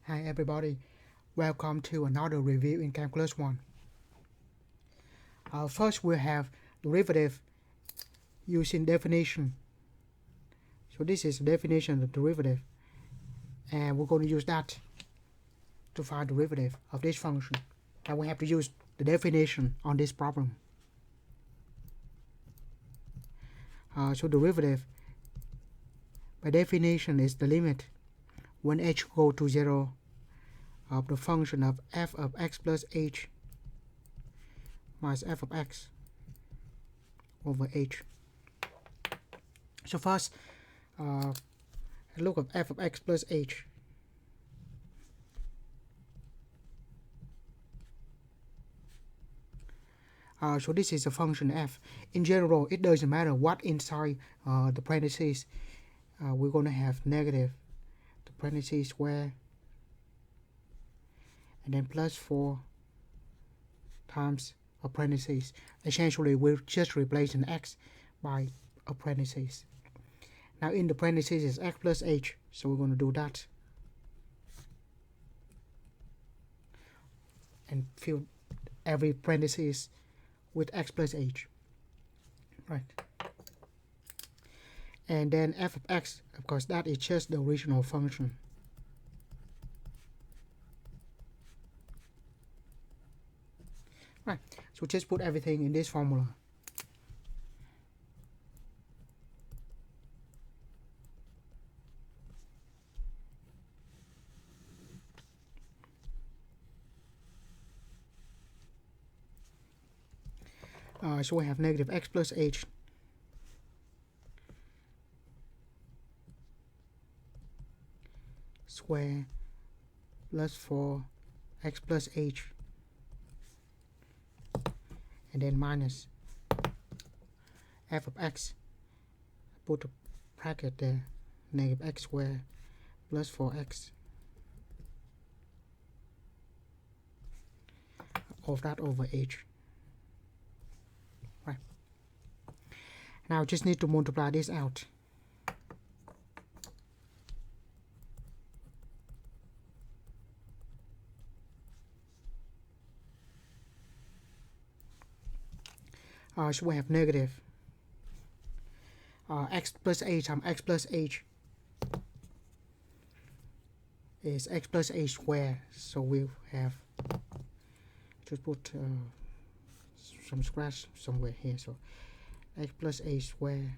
Hi everybody, welcome to another review in Calculus 1. First we have derivative using definition. So this is the definition of derivative, and we're going to use that to find derivative of this function. And we have to use the definition on this problem. So derivative by definition is the limit when h goes to 0 of the function of f of x plus h minus f of x over h. So first, look at f of x plus h. So this is a function f. In general, it doesn't matter what inside the parentheses. We're going to have negative the parentheses square and then plus 4 times a parentheses. Essentially, we'll just replace an x by a parentheses. Now in the parentheses is x plus h, so we're going to do that and fill every parentheses with x plus h, right? And then f of x, of course, that is just the original function. Right, so just put everything in this formula. So we have negative x plus h square plus 4 x plus h, and then minus f of x, put a bracket there, negative x squared plus 4x of that over h. Right. Now just need to multiply this out. So we have negative x plus h times x plus h is x plus h squared. So we have, just put some scratch somewhere here. So x plus h squared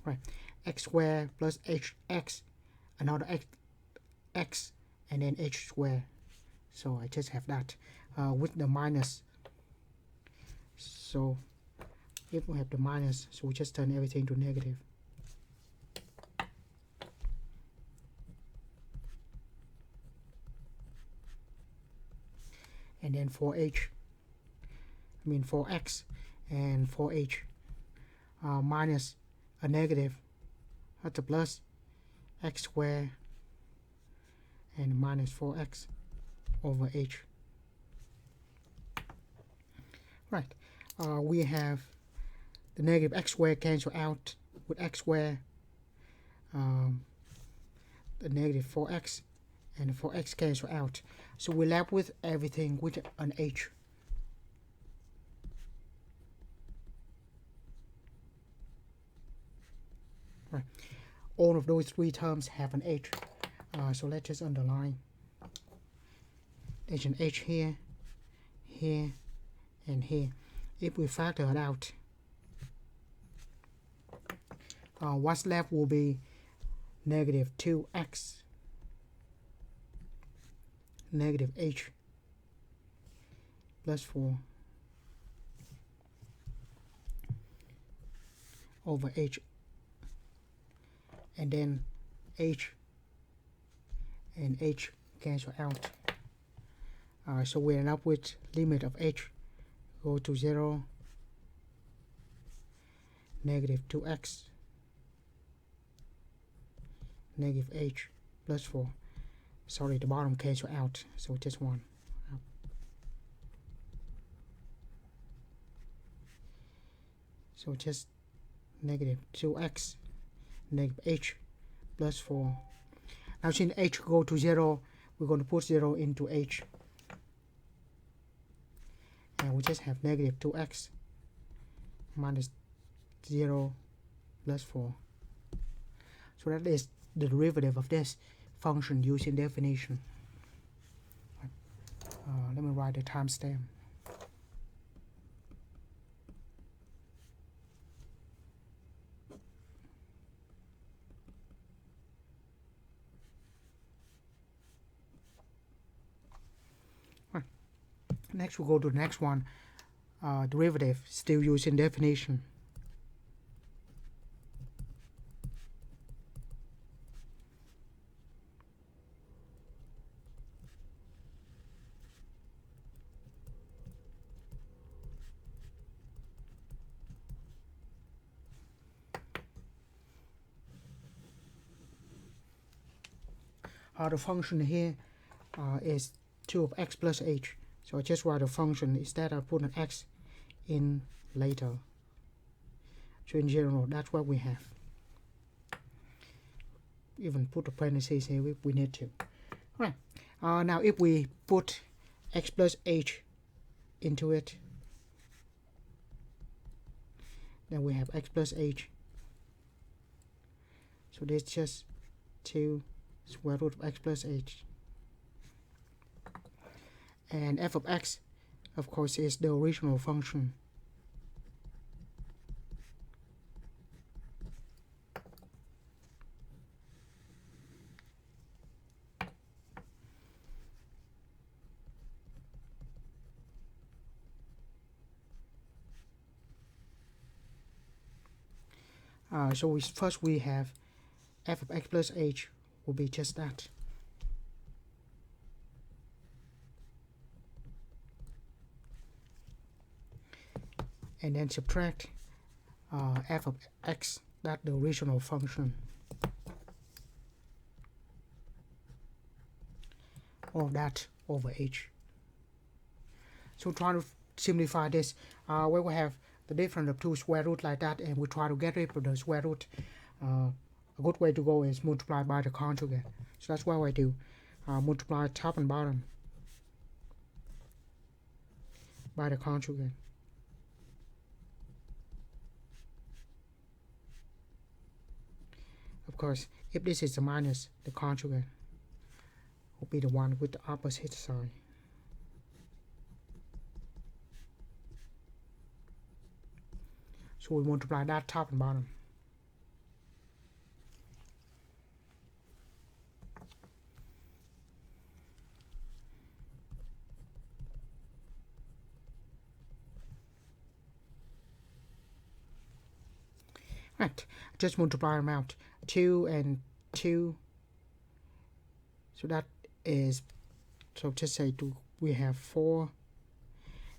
right, x squared plus hx, another x and then h squared. So I just have that with the minus. So if we have the minus, so we just turn everything to negative. And then for x and for h, minus a negative, that's a plus x squared and minus 4x over h. Right. We have the negative x squared cancel out with x squared, the negative 4x and the 4x cancel out. So we're left with everything with an h. Right. All of those three terms have an h. So let's just underline. There's an h here, here, and here. If we factor it out, what's left will be negative 2x, negative h, plus 4 over h, and then h and h cancel out. So we end up with limit of h go to 0, negative 2x, negative h plus 4. Sorry, the bottom cancel out, so just 1. So just negative 2x negative h plus 4. Now since h go to 0, we're going to put 0 into h, and we just have negative 2x minus 0 plus 4. So that is the derivative of this function using definition. Let me write the timestamp. Next, we'll go to the next one, derivative, still using definition. The function here is 2 of x plus h. So I just write a function instead I put an x in later. So in general, that's what we have. Even put a parentheses here if we need to. Alright. Now if we put x plus h into it, then we have x plus h. So this is just 2 square root of x plus h. And f of x, of course, is the original function. So first we have f of x plus h will be just that. And then subtract f of x, that's the original function. All that over h. So trying to simplify this, we will have the difference of 2 square root like that, and we try to get rid of the square root. A good way to go is multiply by the conjugate. So that's what I do. Multiply top and bottom by the conjugate. Of course, if this is a minus, the conjugate will be the one with the opposite sign. So we multiply that top and bottom. Right, just multiply them out. 2 and 2. So that is, so just say we have 4,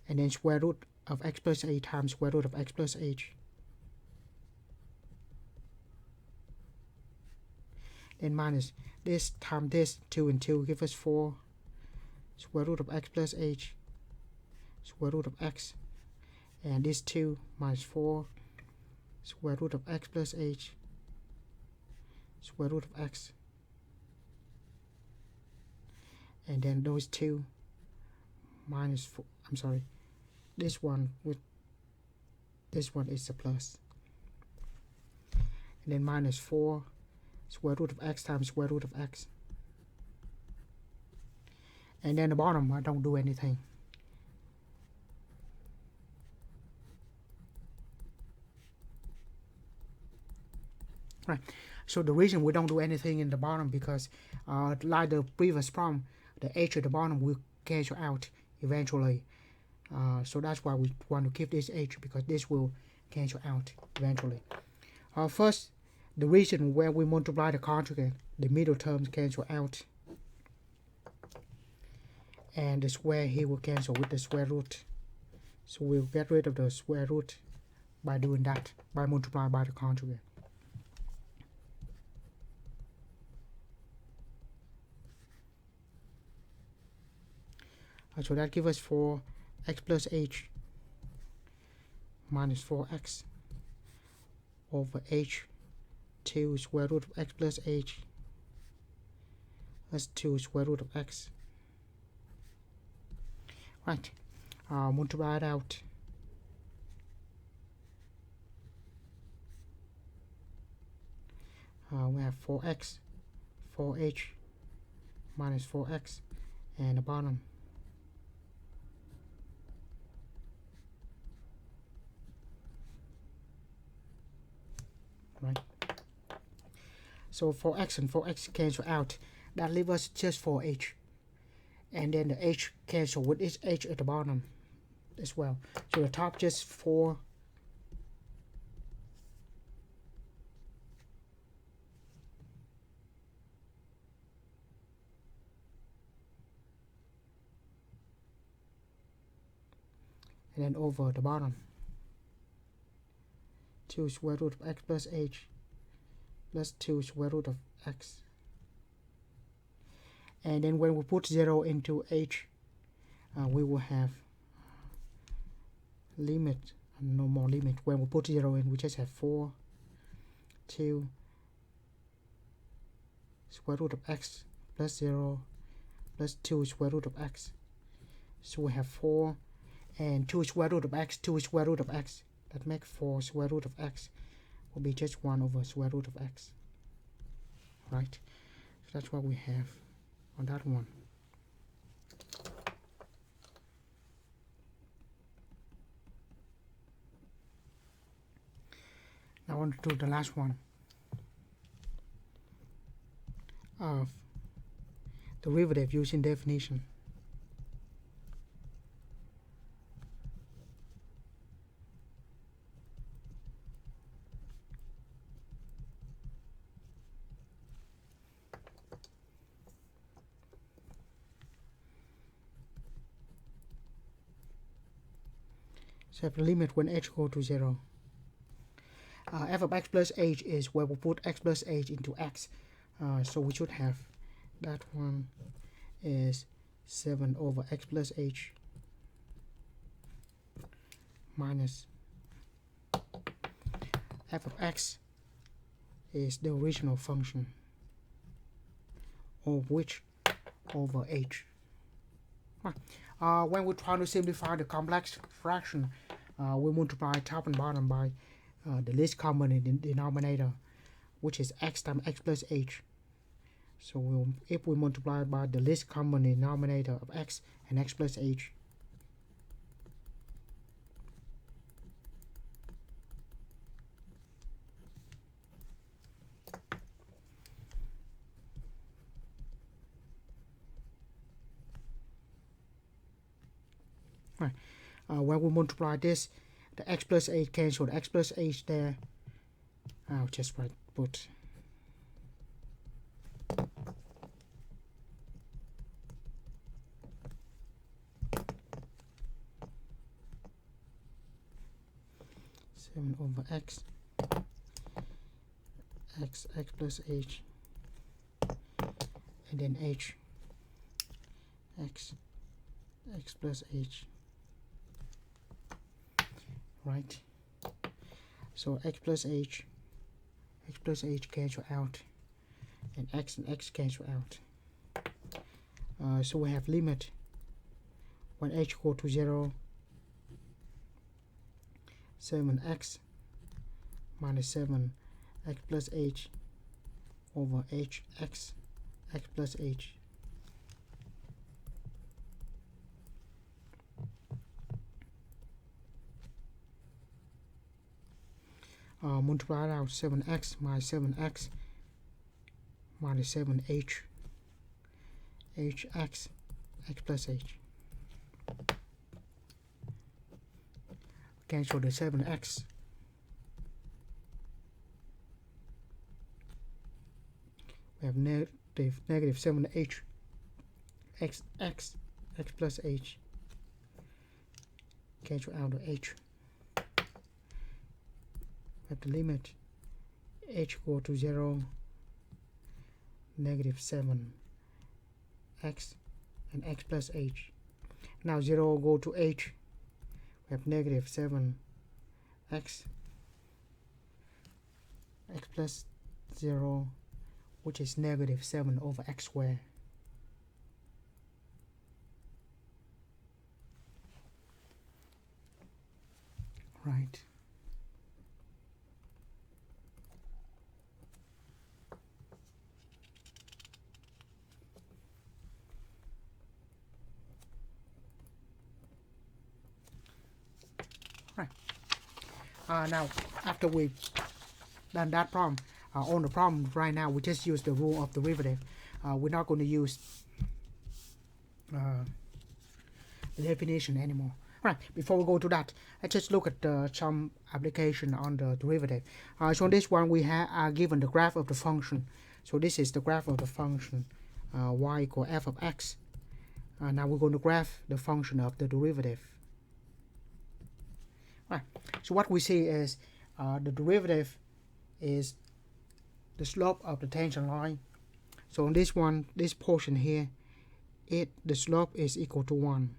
and then square root of x plus h times square root of x plus h. Then minus this times this, 2 and 2 give us 4, square root of x plus h, square root of x, and this 2 minus 4, square root of x plus h, square root of x, and then those 2 minus 4, I'm sorry, this one with this one is a plus, and then minus 4 square root of x times square root of x, and then the bottom I don't do anything. Right. So the reason we don't do anything in the bottom because like the previous problem, the h at the bottom will cancel out eventually. So that's why we want to keep this h, because this will cancel out eventually. First, the reason where we multiply the conjugate, the middle terms cancel out, and the square here will cancel with the square root. So we'll get rid of the square root by doing that, by multiplying by the conjugate. So that gives us 4x plus h minus 4x. over h 2 square root of x plus h plus 2 square root of x. Right, multiply it out. We have 4x, 4h minus 4x, and the bottom. Right. So 4x and 4x cancel out. That leaves us just 4h. And then the h cancel with its h at the bottom as well. So the top just 4. And then over the bottom. 2 square root of x plus h plus 2 square root of x. And then when we put 0 into h, we will have limit, no more limit. When we put 0 in, we just have 4, 2 square root of x plus 0 plus 2 square root of x. So we have 4 and 2 square root of x, 2 square root of x. That makes 4 square root of x will be just 1 over square root of x. Right? So that's what we have on that one. Now I want to do the last one of derivative using definition. So have the limit when h go to 0. F of x plus h is where we put x plus h into x. So we should have that one is 7 over x plus h minus f of x is the original function of which over h. When we're trying to simplify the complex fraction, we multiply top and bottom by the least common in the denominator, which is x times x plus h. So if we multiply by the least common denominator of x and x plus h, right. When we multiply this, the x plus h cancel the x plus h there. I'll just put over x plus h, and then h x plus h. Right, so x plus h cancel out, and x cancel out. So we have limit when h go to 0, 7x minus 7 x plus h over h x plus h. Multiply out 7x minus 7x minus 7h x plus h. Cancel the 7x. We have negative 7h x plus h. Cancel out the h. At the limit h go to 0, negative 7 x and x plus h. Now 0 go to h, we have negative 7 x x plus 0, which is negative 7 over x squared. Right. Right. Now, after we've done that problem, on the problem right now, we just use the rule of derivative. We're not going to use the definition anymore. Right, before we go to that, let's just look at some application on the derivative. So on this one, we are given the graph of the function. So this is the graph of the function y equal f of x. Now we're going to graph the function of the derivative. Right, so what we see is the derivative is the slope of the tangent line. So on this one, this portion here, the slope is equal to 1.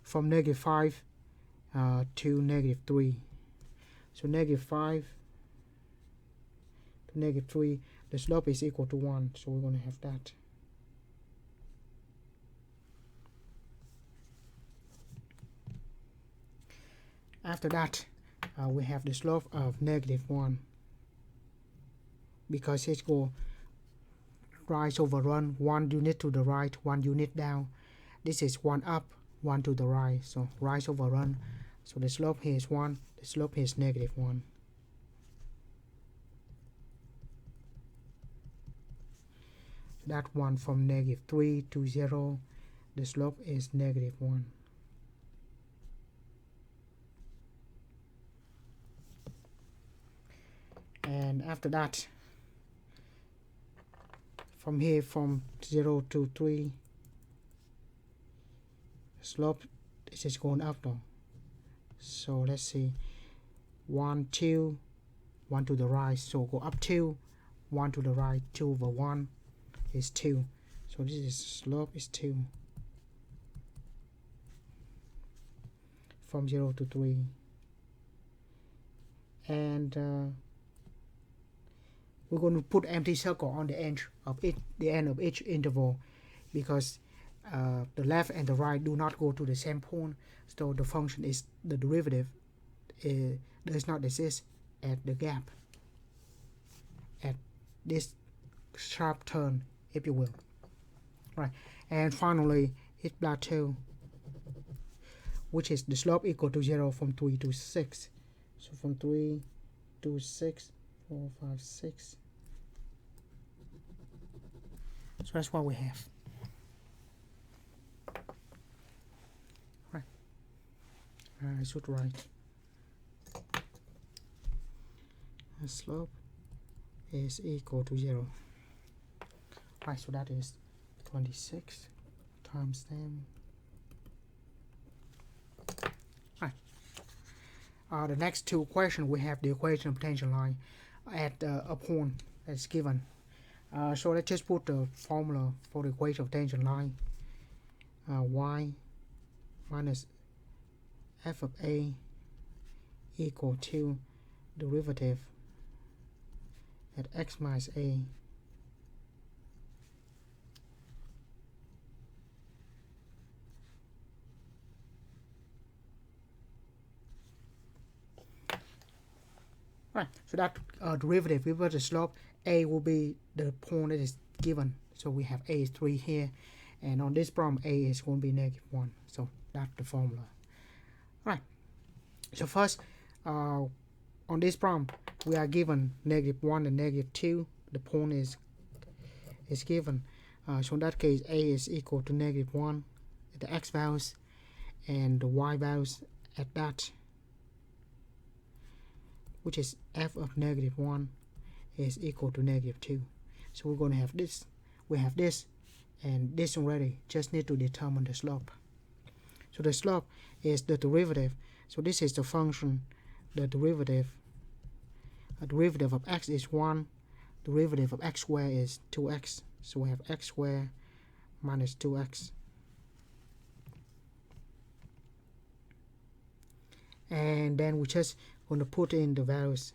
From negative 5 to negative 3. So negative 5 to negative 3, the slope is equal to 1. So we're going to have that. After that, we have the slope of negative 1. Because it's go rise over run, 1 unit to the right, 1 unit down. This is 1 up, 1 to the right, so rise over run. So the slope here is 1, the slope here is negative 1. That one from negative 3 to 0, the slope is negative 1. And after that, from here, from 0 to 3, slope this is going up though. So let's see, 1, 2, 1 to the right, so go up 2, 1 to the right, 2 over 1 is 2. So this is slope is 2 from 0 to 3. And we're going to put empty circle on the end of each interval, because the left and the right do not go to the same point. So the function is the derivative does not exist at the gap, at this sharp turn, if you will. Right, and finally it plateau, which is the slope equal to 0 from 3 to 6. So from 3 to 6, 4, 5, 6. So that's what we have. Right. I should write. The slope is equal to 0. Right, so that is 26 times 10. Right. The next two questions, we have the equation of tangent line at a point that's given. So let's just put the formula for the equation of tangent line. Y minus f of a equal to derivative at x minus a right. So that derivative, we put the slope, a will be the point that is given. So we have a is 3 here, and on this problem a is going to be negative 1. So that's the formula. Right. So first, on this problem, we are given negative 1 and negative 2. The point is given. So in that case, a is equal to negative 1 at the x values, and the y values at that, which is f of negative 1 is equal to negative 2. So we're going to have this. We have this and this already. Just need to determine the slope. So the slope is the derivative. So this is the function, the derivative. A derivative of x is 1. Derivative of x squared is 2x. So we have x squared minus 2x. and then we just going to put in the values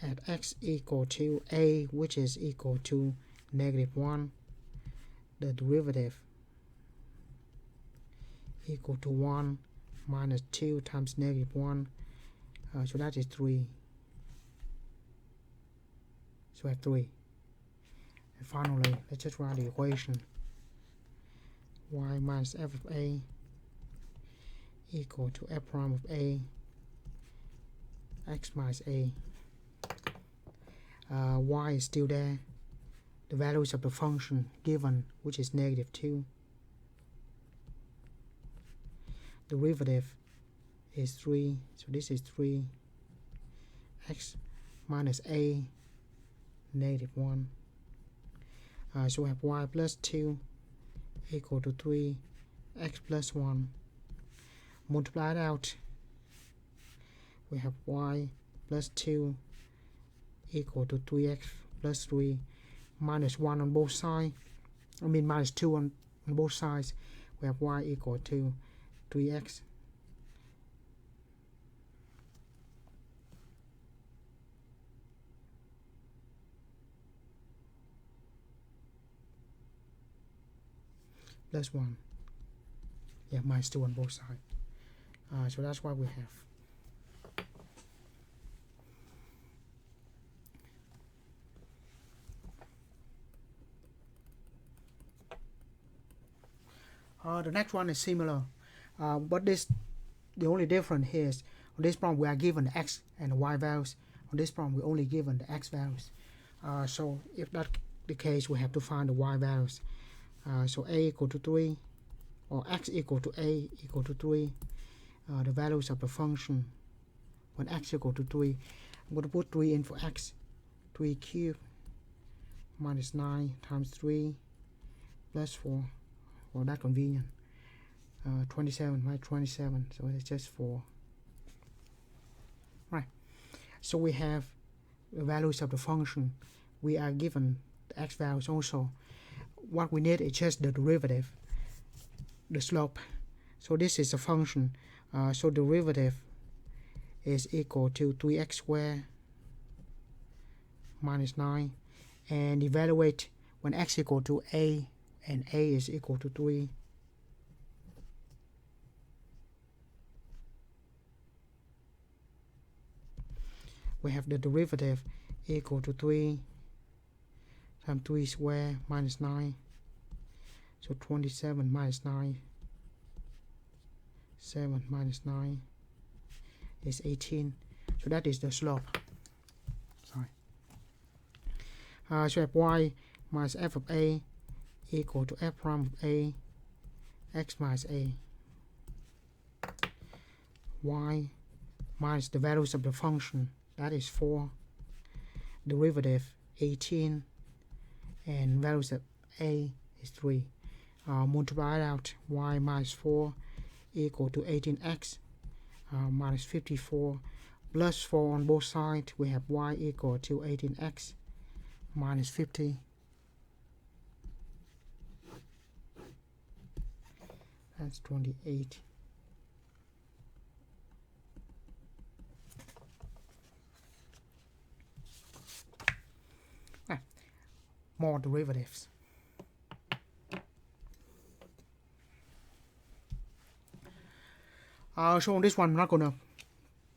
at x equal to a, which is equal to -1, the derivative equal to 1 minus 2 times -1, so that is 3. So I have 3. And finally, let's just write the equation y minus f of a equal to f prime of a x minus a. Y is still there. The values of the function given, which is -2. Derivative is 3, so this is 3 x minus a -1. So we have y plus 2 equal to 3 x plus 1. Multiply it out, we have y plus 2 equal to 3x plus 3 minus 1 on both sides. Minus 2 on both sides. We have y equal to 3x plus 1. Yeah, minus 2 on both sides. So that's what we have. The next one is similar, but the only difference here is on this problem we are given the x and the y values. On this problem we only given the x values. So if that's the case, we have to find the y values. So a equal to 3, or x equal to a equal to 3. The values of the function when x equal to 3. I'm going to put 3 in for x. 3 cubed minus 9 times 3 plus 4. Well, that's convenient. 27 minus 27, so it's just 4. Right. So we have the values of the function. We are given the x values also. What we need is just the derivative, the slope. So this is a function. So derivative is equal to 3x squared minus 9. And evaluate when x equal to a and a is equal to 3. We have the derivative equal to 3 times 3 squared minus 9. So 27 minus 9. 7 minus 9 is 18. So that is the slope. Sorry. So we have y minus f of a equal to f prime of a x minus a. Y minus the values of the function, that is 4. Derivative 18, and values of a is 3. Multiply it out, y minus 4 equal to 18x minus 54 plus 4 on both sides. We have y equal to 18x minus 50. That's 28. More derivatives. So on this one, I'm not gonna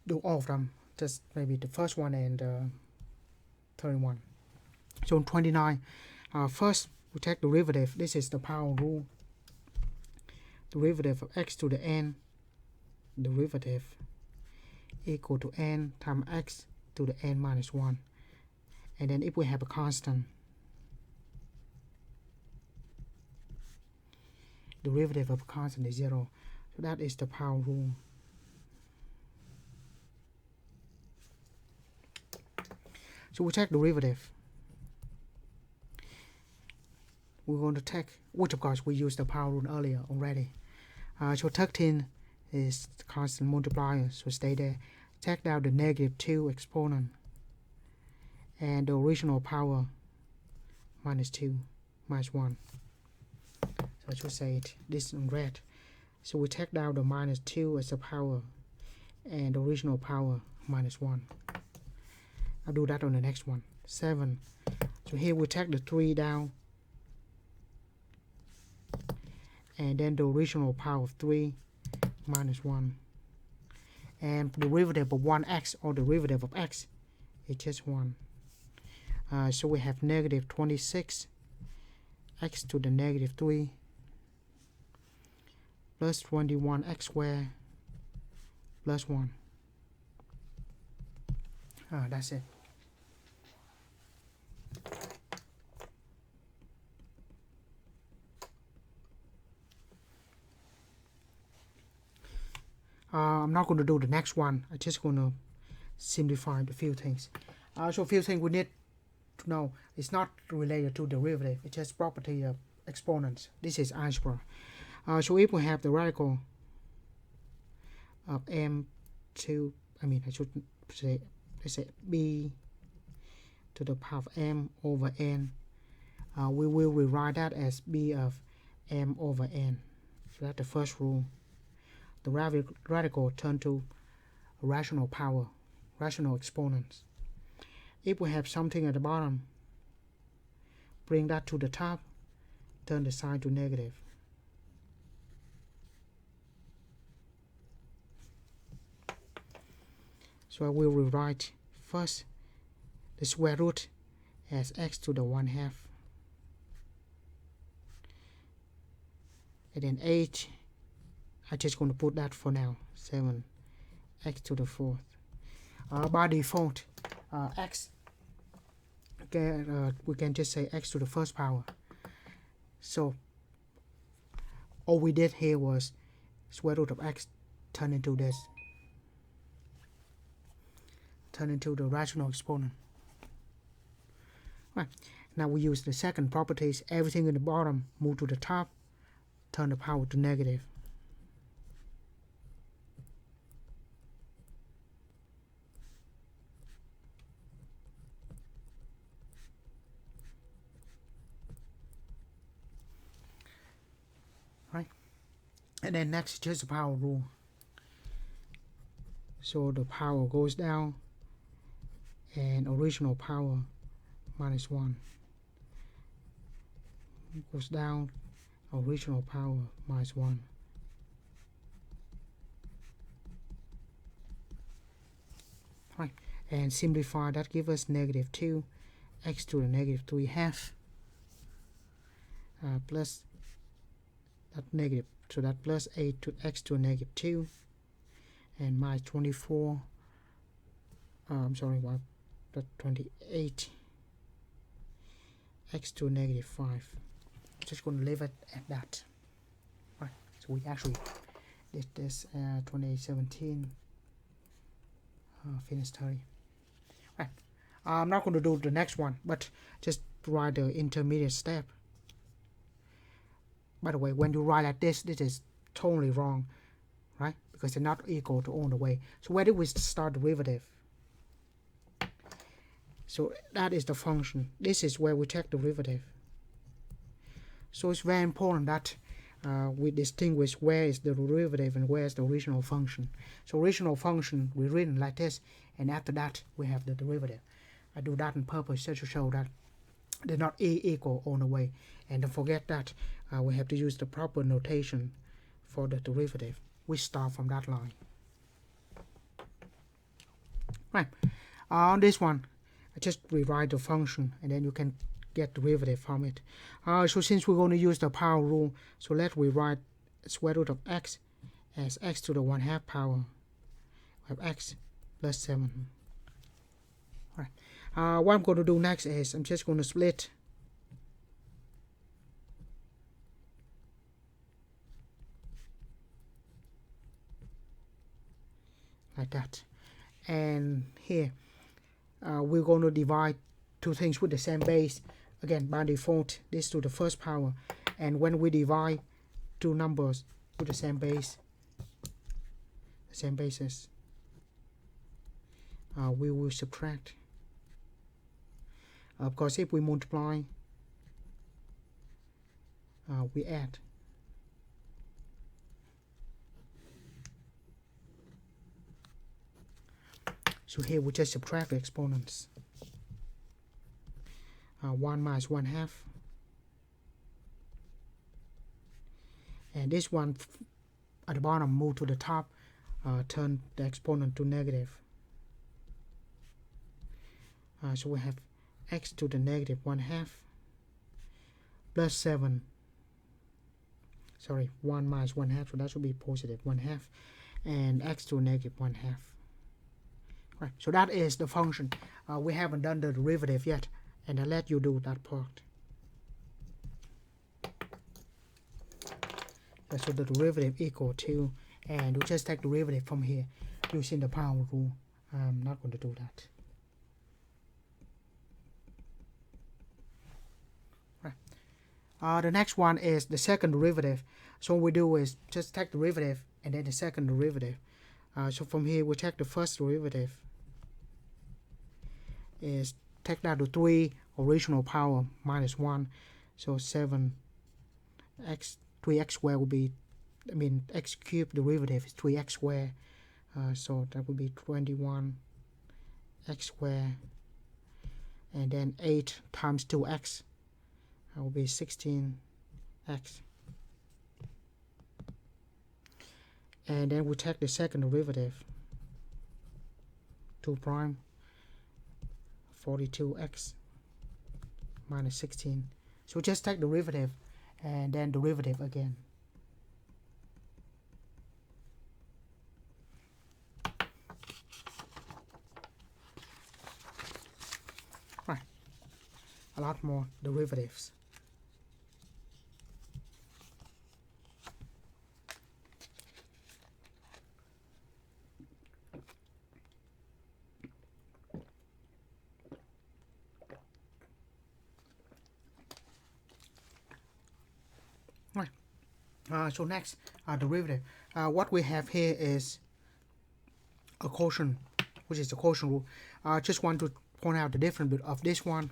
do all of them, just maybe the first one and third one. So on 29, first we take derivative. This is the power rule. Derivative of x to the n, derivative equal to n times x to the n minus 1. And then if we have a constant, derivative of a constant is 0. So that is the power rule. So we take derivative. We're going to take, which of course we used the power rule earlier already. So 13 is the constant multiplier, so stay there. Take out the -2 exponent and the original power minus 2 minus 1. So I should say it this in red. So we take down the minus 2 as a power and the original power minus 1. I'll do that on the next one. 7. So here we take the 3 down, and then the original power of 3 minus 1. And derivative of 1x, or derivative of x, is just 1. So we have negative 26 x to the negative 3 plus 21 x squared plus 1. That's it. I'm not going to do the next one. I'm just going to simplify the few things. So a few things we need to know. It's not related to derivative. It's just property of exponents. This is algebra. So if we have the radical of m2, I should say, let's say b to the power of m over n, we will rewrite that as b of m over n. So that's the first rule. The radical turn to rational power, rational exponents. If we have something at the bottom, bring that to the top, turn the sign to negative. So I will rewrite first the square root as x to the 1/2, and then 8, I'm just going to put that for now, 7 x to the 4th. By default, x, we can just say x to the first power. So all we did here was square root of x turn into this, turn into the rational exponent. Right. Now we use the second properties. Everything in the bottom move to the top, turn the power to negative. Right. And then next, just the power rule. So the power goes down, and original power minus 1 goes down, original power minus 1. Right. And simplify, that gives us negative 2 x to the negative 3/2 plus that negative, so that plus 8 to x to a negative 2, and minus 24, that 28 x to a negative 5. Just going to leave it at that. Right. So we actually did this 2017 finish study. Right. I'm not going to do the next one, but just write the intermediate step. By the way, when you write like this is totally wrong, right? Because they're not equal to all the way. So where did we start derivative? So that is the function. This is where we take derivative. So it's very important that we distinguish where is the derivative and where is the original function. So original function we written like this, and after that we have the derivative. I do that on purpose just to show that they're not equal all the way. And don't forget that we have to use the proper notation for the derivative. We start from that line. Right. On this one, I just rewrite the function, and then you can get derivative from it. So since we're going to use the power rule, so let's rewrite square root of x as x to the 1/2 power of x plus 7. All right. What I'm going to do next is I'm just going to split like that, and here we're going to divide two things with the same base. Again, by default, this to the first power, and when we divide two numbers with the same base, the same basis, we will subtract. Of course, if we multiply, we add. So here we just subtract the exponents. 1 minus 1/2. And this one at the bottom move to the top, turn the exponent to negative. So we have x to the negative 1/2 plus 7. Sorry, 1 minus 1/2, so that should be positive 1/2, and x to negative 1/2. Right, so that is the function. We haven't done the derivative yet, and I'll let you do that part. So the derivative equal to, and we just take derivative from here using the power rule. I'm not going to do that. Right. The next one is the second derivative. So what we do is just take derivative and then the second derivative. So from here we take the first derivative. Is take that to 3 original power minus 1. So 7x, 3x squared will be, x cubed derivative is 3x squared. So that would be 21x squared. And then 8 times 2x, that will be 16x. And then we take the second derivative, 2 prime, 42x minus 16. So just take derivative and then derivative again. Right, a lot more derivatives. Right. So next, derivative. What we have here is a quotient, which is the quotient rule. I just want to point out the difference of this one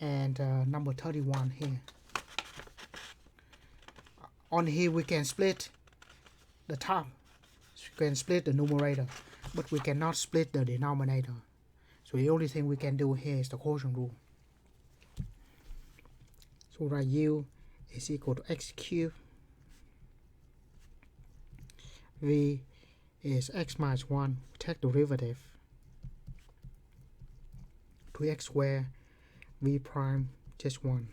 and number 31 here. On here we can split the top, so we can split the numerator, but we cannot split the denominator. So the only thing we can do here is the quotient rule. So write u is equal to x cubed. V is x minus 1. Take derivative. 3x squared. V prime just 1.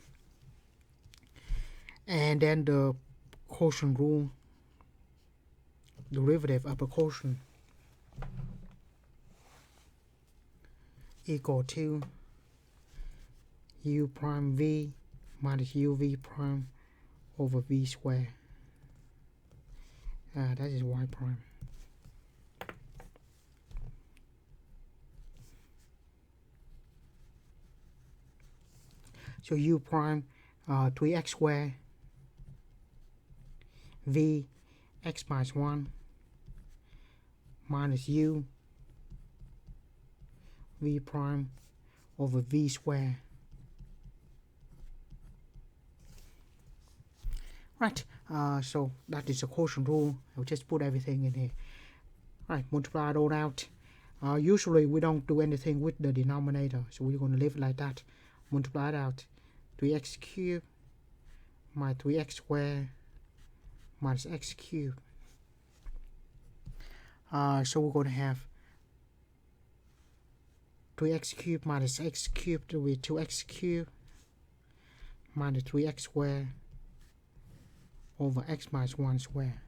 And then the quotient rule. Derivative of a quotient equal to u prime v minus uv prime over v squared. That is y prime. So u prime 3x squared v x minus 1 minus u v prime over v squared. Right, so that is the quotient rule. I'll just put everything in here. Right, multiply it all out. Usually we don't do anything with the denominator, so we're going to leave it like that. Multiply it out. 3x cubed minus 3x squared minus x cubed. So we're going to have 3x cubed minus x cubed will be 2x cubed minus 3x squared over x minus 1 squared.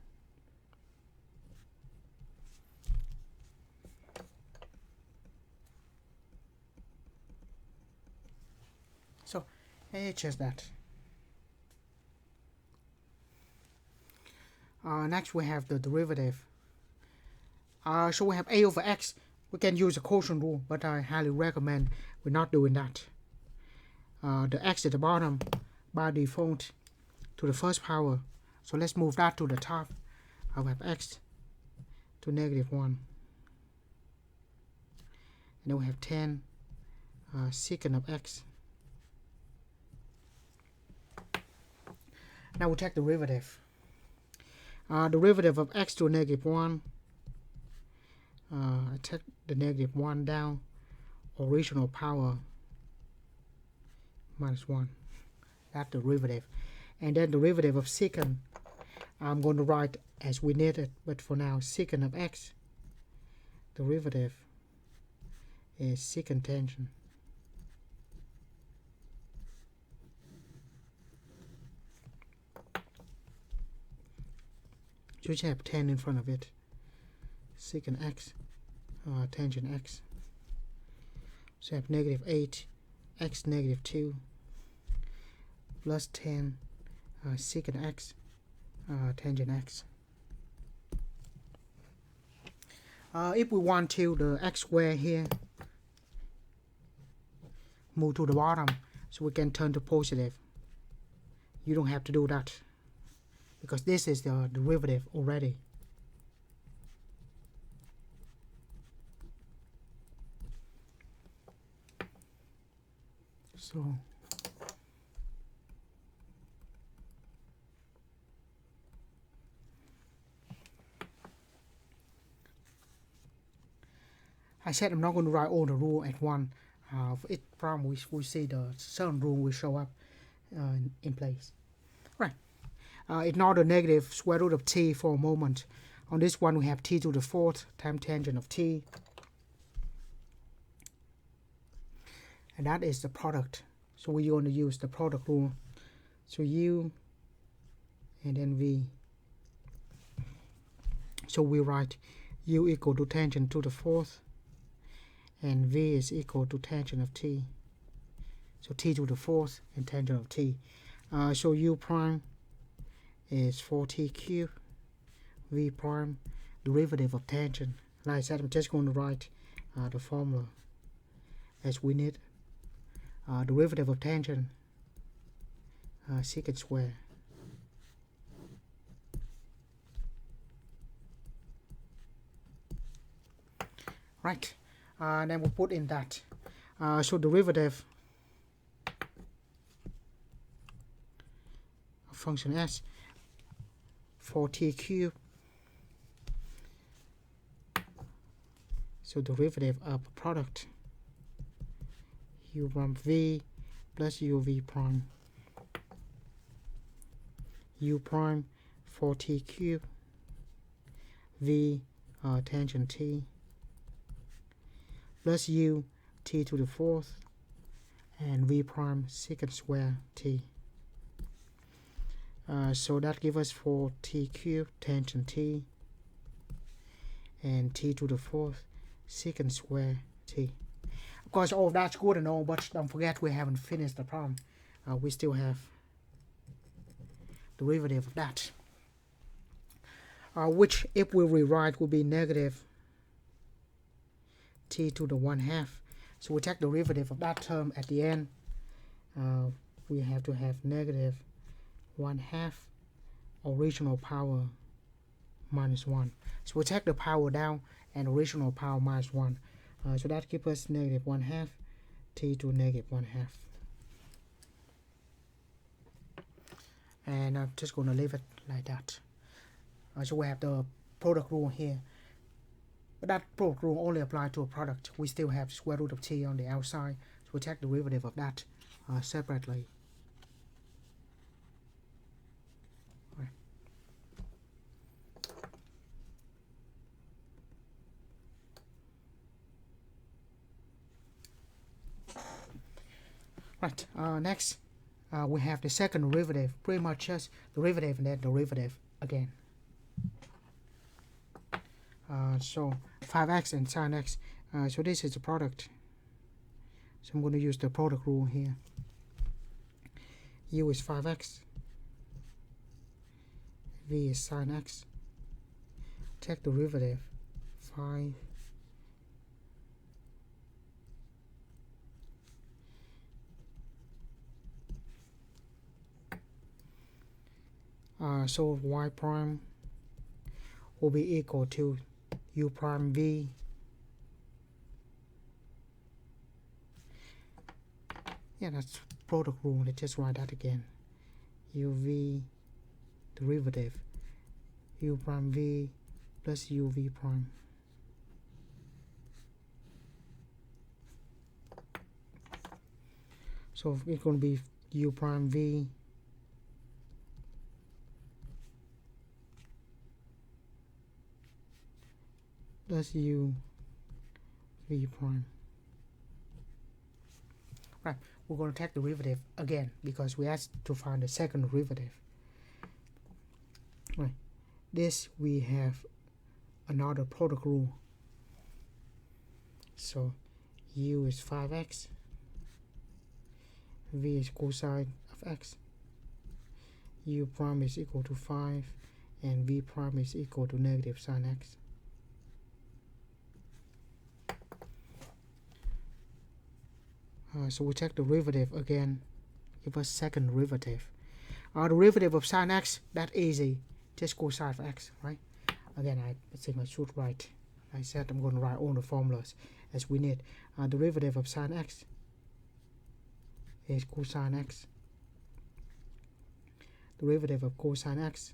So it's just that. Next we have the derivative. So we have a over x. We can use the quotient rule, but I highly recommend we're not doing that. The x at the bottom by default to the first power. So let's move that to the top. I will have x to negative 1. And then we have 10 secant of x. Now we take derivative. Derivative of x to negative 1. I take the negative 1 down, original power minus 1. That's the derivative. And then derivative of secant, I'm going to write as we need it, but for now, secant of x, derivative is secant tangent. Just have 10 in front of it. Secant x, tangent x. So I have negative 8, x negative 2, plus 10, secant x, tangent x. If we want to, the x square here move to the bottom, so we can turn to positive. You don't have to do that, because this is the derivative already. So I said I'm not going to write all the rule at once. For each problem we see the certain rule will show up in place. Right. Ignore the negative square root of t for a moment. On this one we have t to the 4th times tangent of t. And that is the product. So we're going to use the product rule. So u and then v. So we write u equal to tangent to the 4th. And v is equal to tangent of t. So t to the 4th and tangent of t. So u prime is 4t cubed. V prime, derivative of tangent. Like I said, I'm just going to write the formula as we need. Derivative of tangent, secant square. Right. Then we'll put in that. So derivative of function s, 4t cubed. So derivative of product, u prime v plus uv prime. U prime 4t cubed. V tangent t plus u t to the 4th and v prime secant square t. So that gives us 4t cubed tangent t and t to the 4th secant square t. Of course, all that's good and all, but don't forget we haven't finished the problem. We still have derivative of that, which if we rewrite will be negative t to the 1/2. So we take the derivative of that term at the end. We have to have negative 1/2 original power minus 1. So we take the power down and original power minus 1. So that gives us negative 1/2 t to negative 1/2. And I'm just going to leave it like that. So we have the product rule here. But that product rule only applies to a product. We still have square root of t on the outside. So we take the derivative of that separately. Right. Next, we have the second derivative. Pretty much just derivative and then derivative again. So 5x and sin x. So this is the product. So I'm going to use the product rule here. U is 5x. V is sin x. Take derivative 5. So y prime will be equal to u prime v that's product rule. Let's just write that again. uv derivative u prime v plus uv prime. So it's going to be u prime v plus u v prime. Right, we're going to take the derivative again because we asked to find the second derivative. Right, this we have another product rule. So u is 5x, v is cosine of x, u prime is equal to 5, and v prime is equal to negative sine x. So we take the derivative again, give us second derivative. Derivative of sine x, that's easy, just cosine of x, right? Again, I think I should write. I said I'm going to write all the formulas as we need. Derivative of sine x is cosine x. Derivative of cosine x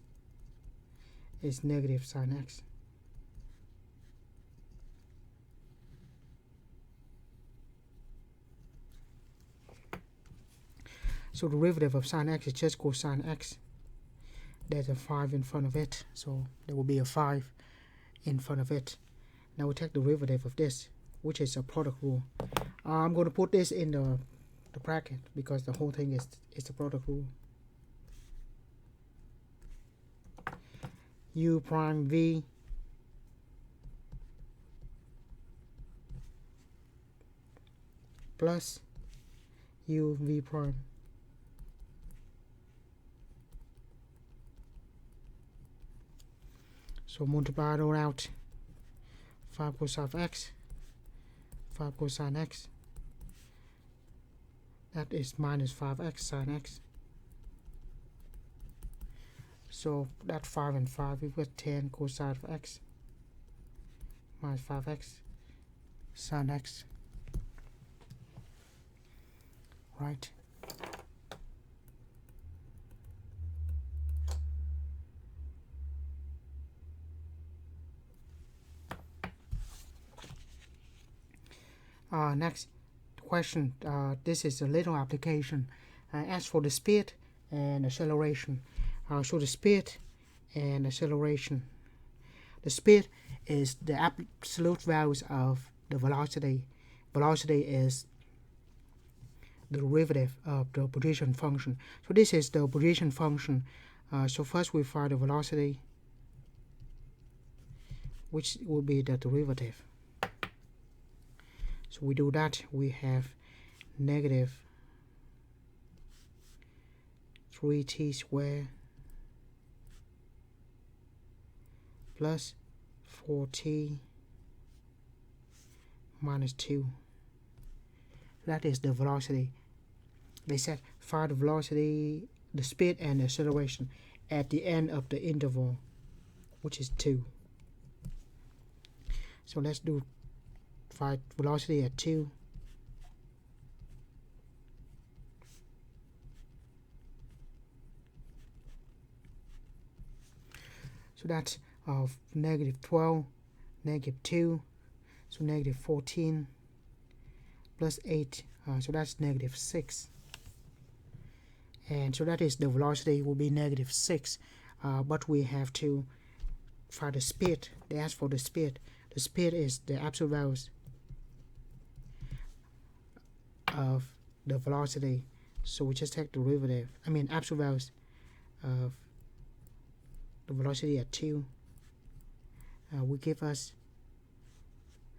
is negative sine x. So derivative of sine x is just cosine x. There's a 5 in front of it, so there will be a 5 in front of it. Now we take the derivative of this, which is a product rule. I'm going to put this in the bracket because the whole thing is the product rule. U prime v plus u v prime so multiply it all out. 5 cosine of x, 5 cosine x, that is minus 5x sine x. So that 5 and 5 equals 10 cosine of x minus 5x sine x. Right. Next question. This is a little application. As for the speed and acceleration. So the speed and acceleration. The speed is the absolute values of the velocity. Velocity is the derivative of the position function. So this is the position function. So first we find the velocity, which will be the derivative. So we do that, we have negative 3t squared plus 4t minus 2. That is the velocity. They said find the velocity, the speed and the acceleration at the end of the interval, which is 2. So let's do find velocity at 2. So that's of negative 12, negative 2, so negative 14 plus 8, so that's negative 6. And so that is the velocity will be negative 6, but we have to find the speed. They ask for the speed. The speed is the absolute values of the velocity, so we just take the derivative, absolute values of the velocity at 2 will give us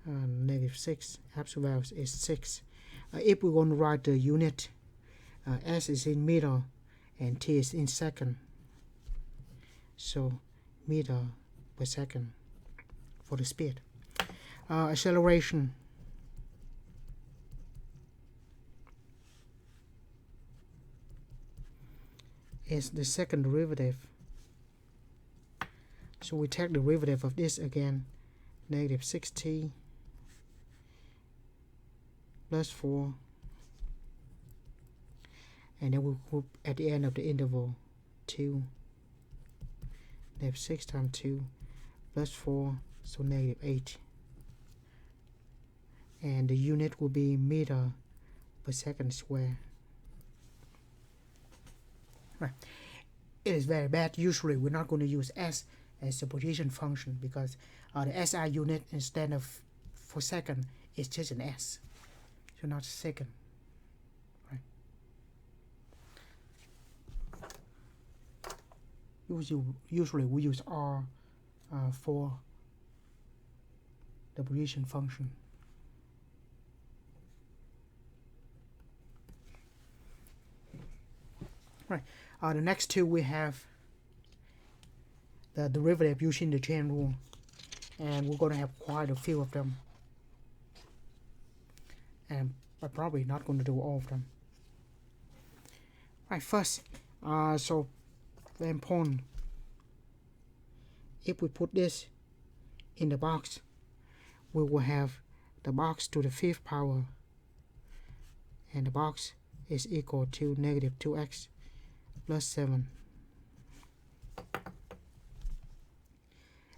negative 6. Absolute values is 6. If we're going to write the unit, s is in meter and t is in second, so meter per second for the speed. Acceleration. Is the second derivative. So we take the derivative of this again, negative 6t plus 4, and then we'll put at the end of the interval 2, negative 6 times 2 plus 4, so negative 8, and the unit will be meter per second square. Right. It is very bad. Usually we're not going to use s as the position function because the SI unit instead of for second is just an s, so not second. Right. Usually we use R for the position function. Right. The next two we have the derivative using the chain rule, and we're going to have quite a few of them, and I'm probably not going to do all of them. Right. First, so the important, if we put this in the box, we will have the box to the fifth power, and the box is equal to negative 2x plus 7.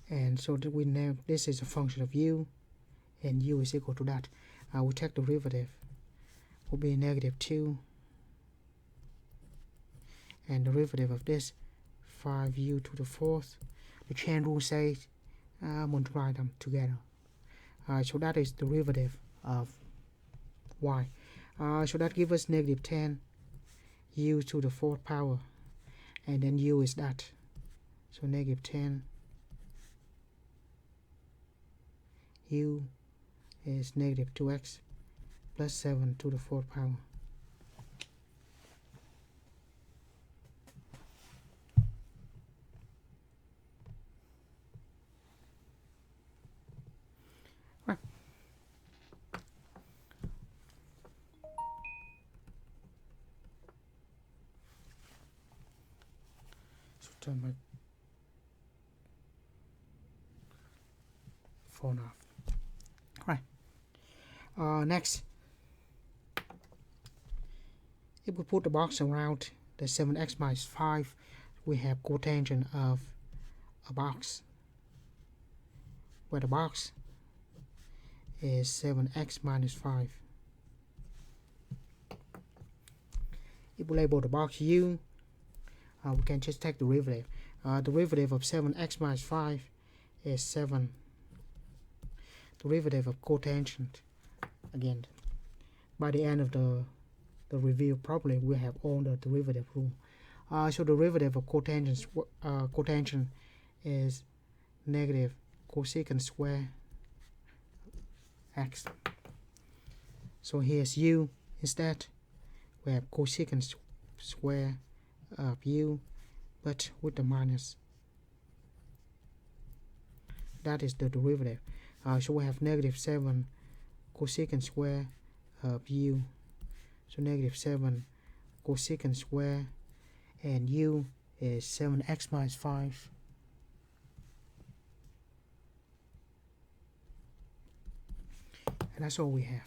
And so that we know this is a function of u, and u is equal to that. We take the derivative, will be negative 2, and the derivative of this 5u to the fourth. The chain rule says multiply them together. So that is the derivative of y. So that gives us negative 10 u to the fourth power, and then u is that, so negative 10 u is negative 2x plus 7 to the fourth power. Right. So turn my phone off. Right. Next, if we put the box around the 7x minus 5, we have cotangent of a box, where the box is 7x minus 5. If we label the box u, we can just take the derivative. Derivative of 7x minus 5 is 7. Derivative of cotangent, again, by the end of the review probably we have all the derivative rule. So derivative of cotangent is negative cosecant square x. So here's u instead. We have cosecant square of u, but with the minus. That is the derivative. So we have negative 7 cosecant square of u. So negative 7 cosecant square, and u is 7x minus 5. And that's all we have.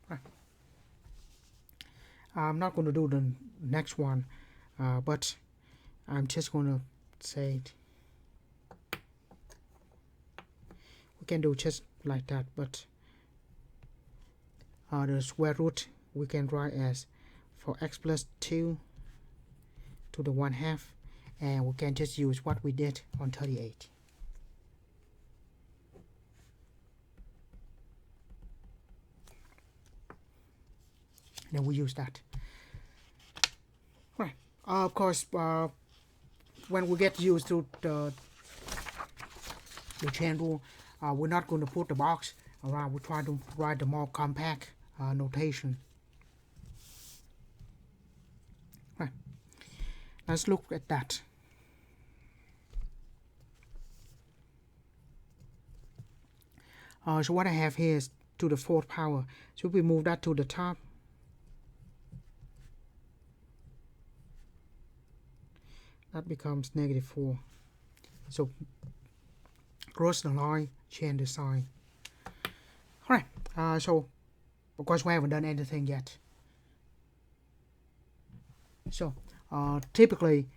Right. I'm not going to do the next one, but I'm just going to say it. We can do just like that, but the square root we can write as for x plus 2 to the 1/2, and we can just use what we did on 38. Then we use that. Right. Of course, when we get used to the chain rule, we're not going to put the box around. We try to write the more compact notation. Right. Let's look at that. So what I have here is to the fourth power. So if we move that to the top, that becomes negative 4. So cross the line, change the sign. Alright, so of course we haven't done anything yet. So typically,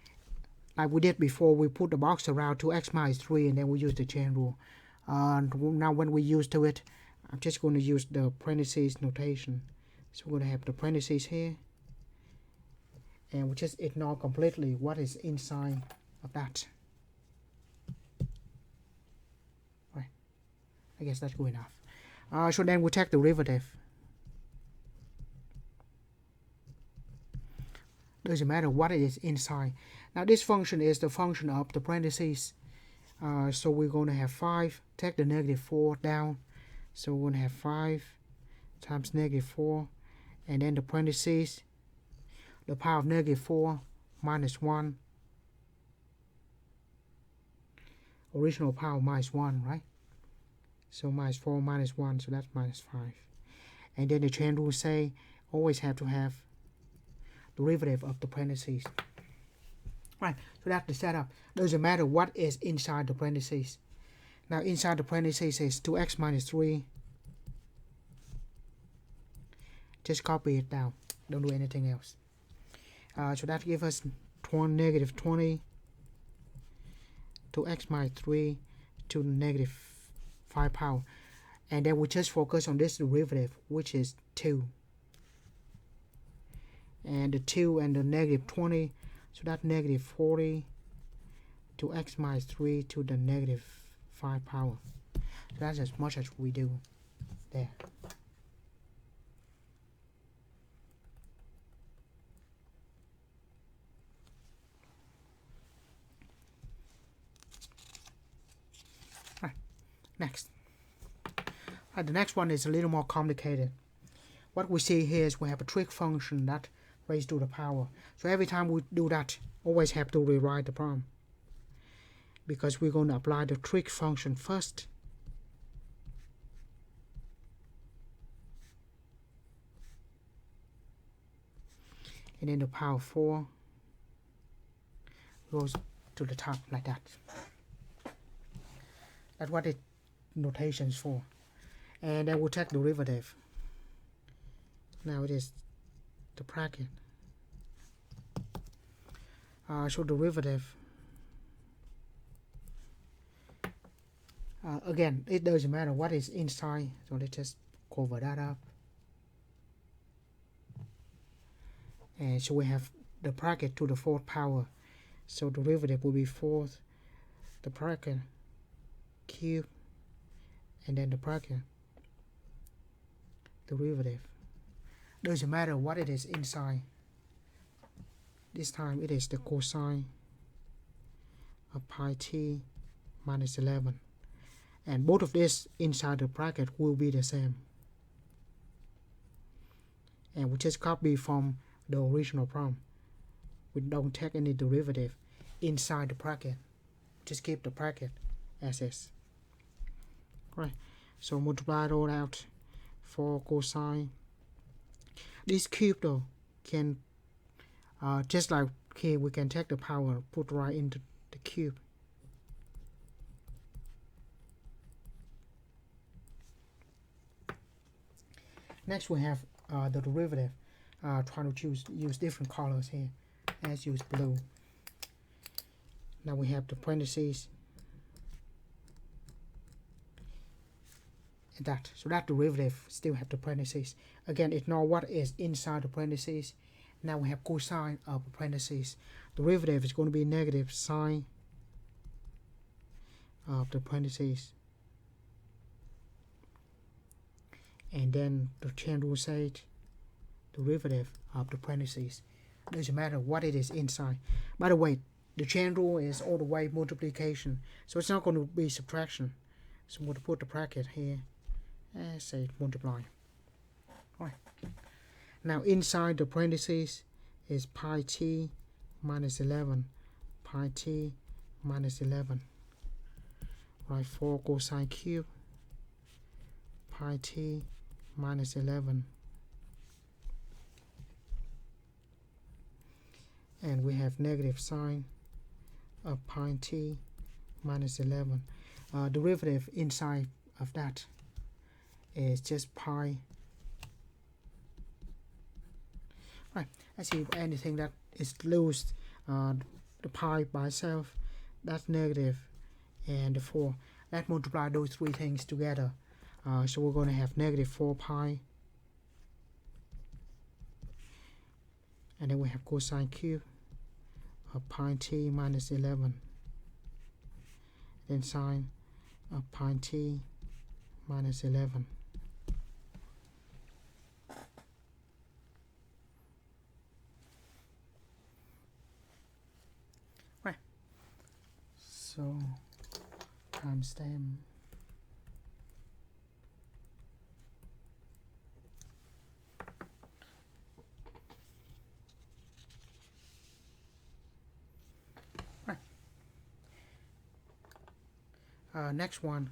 like we did before, we put the box around to x minus 3 and then we use the chain rule. Now when we use to it, I'm just going to use the parentheses notation. So we're going to have the parentheses here, and we just ignore completely what is inside of that. Right, I guess that's good enough. So then we take the derivative. Doesn't matter what it is inside. Now this function is the function of the parentheses. So we're going to have 5, take the negative 4 down. So we're going to have 5 times negative 4, and then the parentheses, the power of negative 4 minus 1. Original power minus 1, right? So minus 4 minus 1, so that's minus 5. And then the chain rule say always have to have derivative of the parentheses. Right, so that's the setup. Doesn't matter what is inside the parentheses. Now inside the parentheses is 2x minus 3. Just copy it down. Don't do anything else. So that gives us negative 20 to x minus 3 to negative 5 power. And then we just focus on this derivative, which is 2. And the 2 and the negative 20, so that's negative 40 to x minus 3 to the negative 5 power. So that's as much as we do there. Right, next. Right, the next one is a little more complicated. What we see here is we have a trig function that raised to the power. So every time we do that, always have to rewrite the problem, because we're going to apply the trig function first. And then the power 4 goes to the top like that. That's what the notation is for. And then we'll take derivative. Now it is the bracket. So derivative. Again, it doesn't matter what is inside, so let's just cover that up. And so we have the bracket to the 4th power. So derivative will be 4th, the bracket, cube, and then the bracket, derivative. Doesn't matter what it is inside. This time it is the cosine of pi t minus 11. And both of this inside the bracket will be the same. And we just copy from the original problem. We don't take any derivative inside the bracket. Just keep the bracket as is. Right. So multiply it all out for cosine. This cube though can just like here, we can take the power, put right into the cube. Next we have the derivative. Trying to use different colors here. Let's use blue. Now we have the parentheses. And that. So that derivative still have the parentheses. Again, ignore what is inside the parentheses. Now we have cosine of parentheses. Derivative is going to be negative sine of the parentheses. And then the chain rule says derivative of the parentheses. Doesn't matter what it is inside. By the way, the chain rule is all the way multiplication, so it's not going to be subtraction. So we'll put the bracket here and say multiply. Alright. Now inside the parentheses is pi t minus 11, pi t minus 11. Right, 4 cosine cube, pi t minus 11. And we have negative sine of pi t minus 11. Derivative inside of that is just pi. Right, let's see anything that is loose, the pi by itself, that's negative, and the 4. let's multiply those three things together. So we're going to have negative 4 pi, and then we have cosine cube of pi t minus 11, then sine of pi t minus 11. Right. So times them. Right. Next one.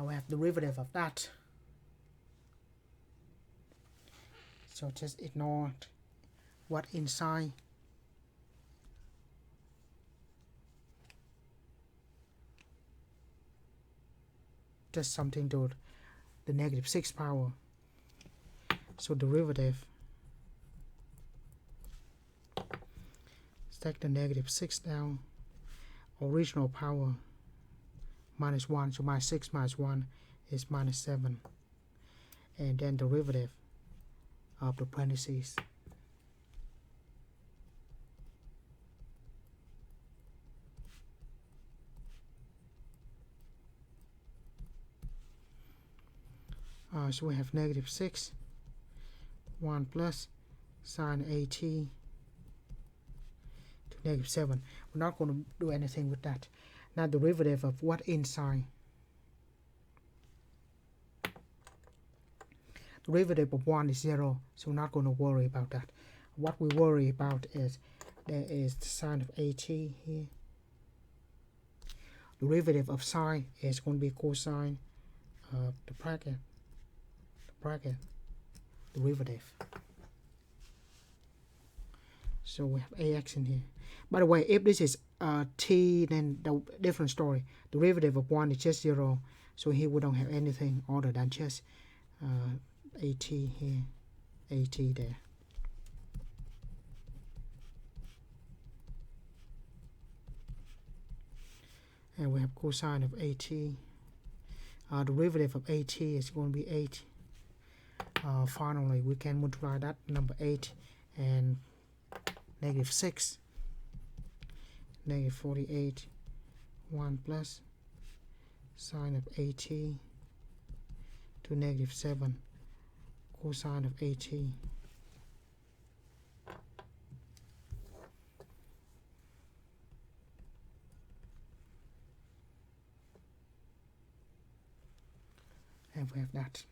We have derivative of that. So just ignore what inside. Just something to the negative 6 power. So derivative, take the negative 6 down, original power minus 1, so minus 6 minus 1 is minus 7, and then derivative of the parentheses. So we have negative 6, 1 plus sine at to negative 7. We're not going to do anything with that. Now derivative of what inside? Derivative of 1 is 0, so we're not going to worry about that. What we worry about is there is the sine of at here. Derivative of sine is going to be cosine of the bracket derivative. So we have ax in here. By the way, if this is t, then the different story. Derivative of 1 is just 0, so here we don't have anything other than just at here, at there. And we have cosine of at. Derivative of at is going to be 8. Finally, we can multiply that number 8 and negative 6, negative 48, 1 plus sine of at to negative 7, cosine of at. And we have that.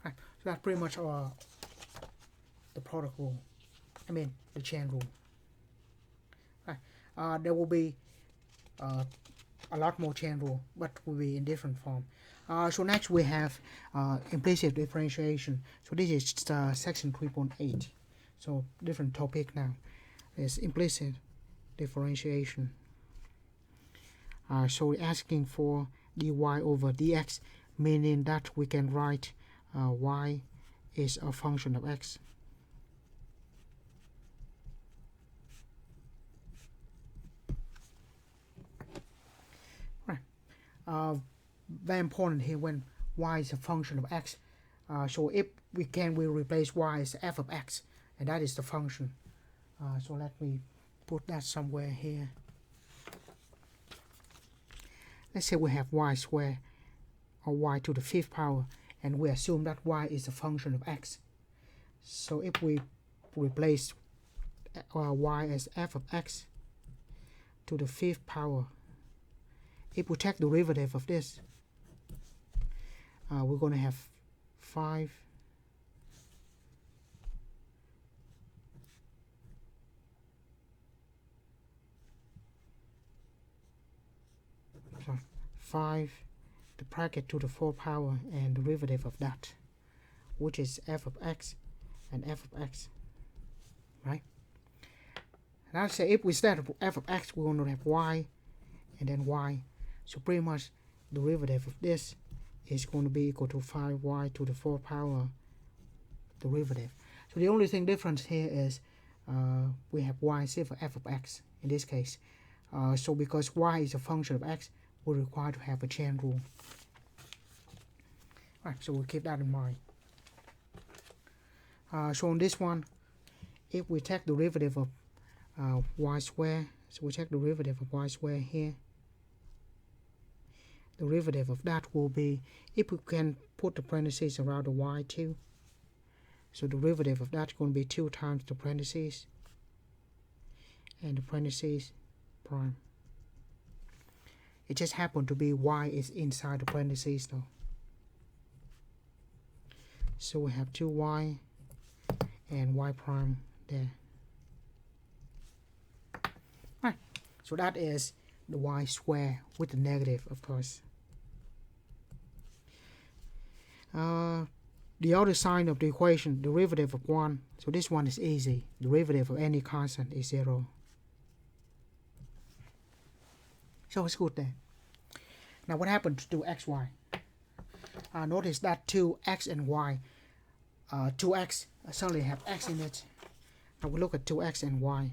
Right, so that's pretty much the product rule. I mean the chain rule. Right. There will be a lot more chain rule, but will be in different form. So next we have implicit differentiation. So this is section 3.8. So different topic now is implicit differentiation. So we're asking for dy over dx, meaning that we can write y is a function of x. Right. Very important here when y is a function of x. So if we can, we replace y as f of x, and that is the function. So let me put that somewhere here. Let's say we have y squared, or y to the 5th power, and we assume that y is a function of x. So if we replace y as f of x to the 5th power, if we take derivative of this, we're going to have 5 the bracket to the 4th power and derivative of that, which is f of x and f of x, right? And I'll say if we start with f of x, we're going to have y and then y. So pretty much derivative of this is going to be equal to 5y to the 4th power derivative. So the only thing difference here is we have y is for f of x in this case. So because y is a function of x, we require to have a chain rule. Right, so we'll keep that in mind. So on this one, if we take derivative of y squared, so we take derivative of y squared here. Derivative of that will be, if we can put the parentheses around the y too, so derivative of that is going to be 2 times the parentheses and the parentheses prime. It just happened to be y is inside the parentheses though. So we have 2y and y prime there. Right, so that is the y squared with the negative, of course. The other sign of the equation, derivative of 1, so this one is easy. Derivative of any constant is 0. So it's good there. Now what happened to xy? Notice that 2x and y, 2x suddenly have x in it. Now we look at 2x and y.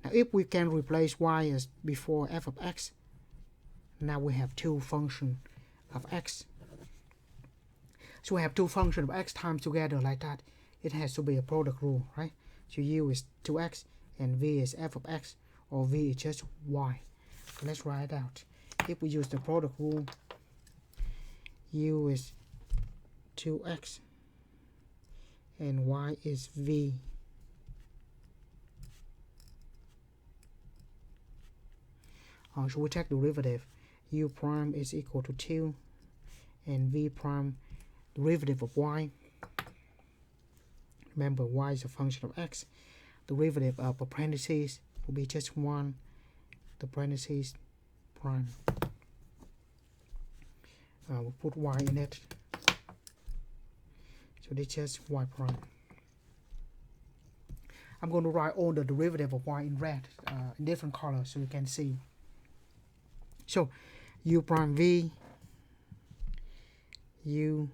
Now if we can replace y as before f of x, now we have 2 functions of x. So we have 2 functions of x times together like that. It has to be a product rule, right? So u is 2x and v is f of x, or v is just y. So let's write it out. If we use the product rule, u is 2x and y is v. So we take derivative. U prime is equal to 2 and v prime, derivative of y. Remember, y is a function of x. Derivative of a parentheses will be just 1, the parentheses prime. We'll put y in it. So this is just y prime. I'm going to write all the derivative of y in red, in different colors, so you can see. So u prime v, u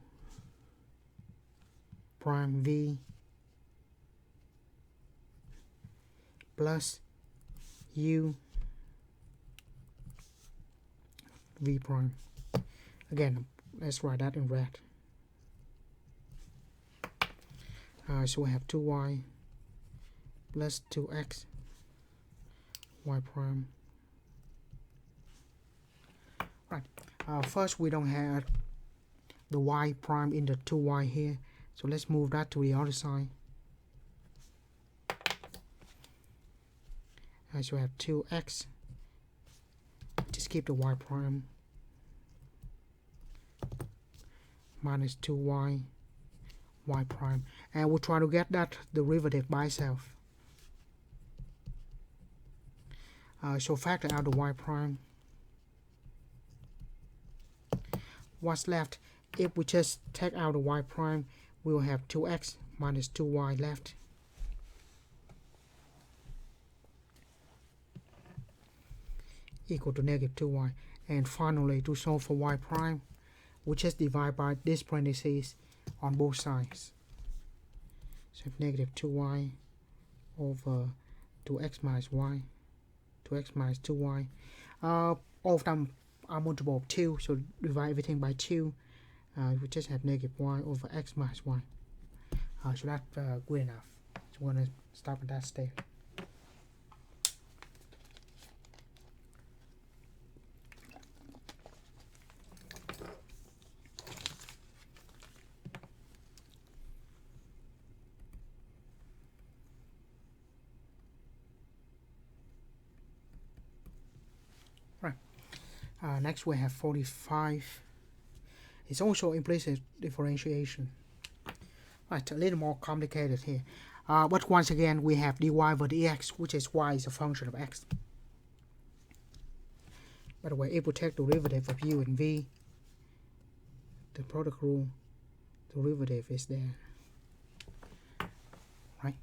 prime v plus u v prime. Again, let's write that in red. So we have 2y plus 2x y prime. Right. First, we don't have the y prime in the 2y here, so let's move that to the other side. So we have 2x. Just keep the y prime minus 2y y prime, and we'll try to get that derivative by itself. So factor out the y prime. What's left? If we just take out the y prime, we will have 2x minus 2y left. Equal to negative 2y. And finally, to solve for y prime, we just divide by this parentheses on both sides. So negative 2y over 2x minus y, 2x minus 2y. All of them are multiple of 2, so divide everything by 2. We just have negative y over x minus y. So that's good enough. So we're going to stop at that stage. Next we have 45. It's also implicit differentiation. Right, a little more complicated here. But once again, we have dy over dx, which is y is a function of x. By the way, if we take derivative of u and v, the product rule, derivative is there. Right?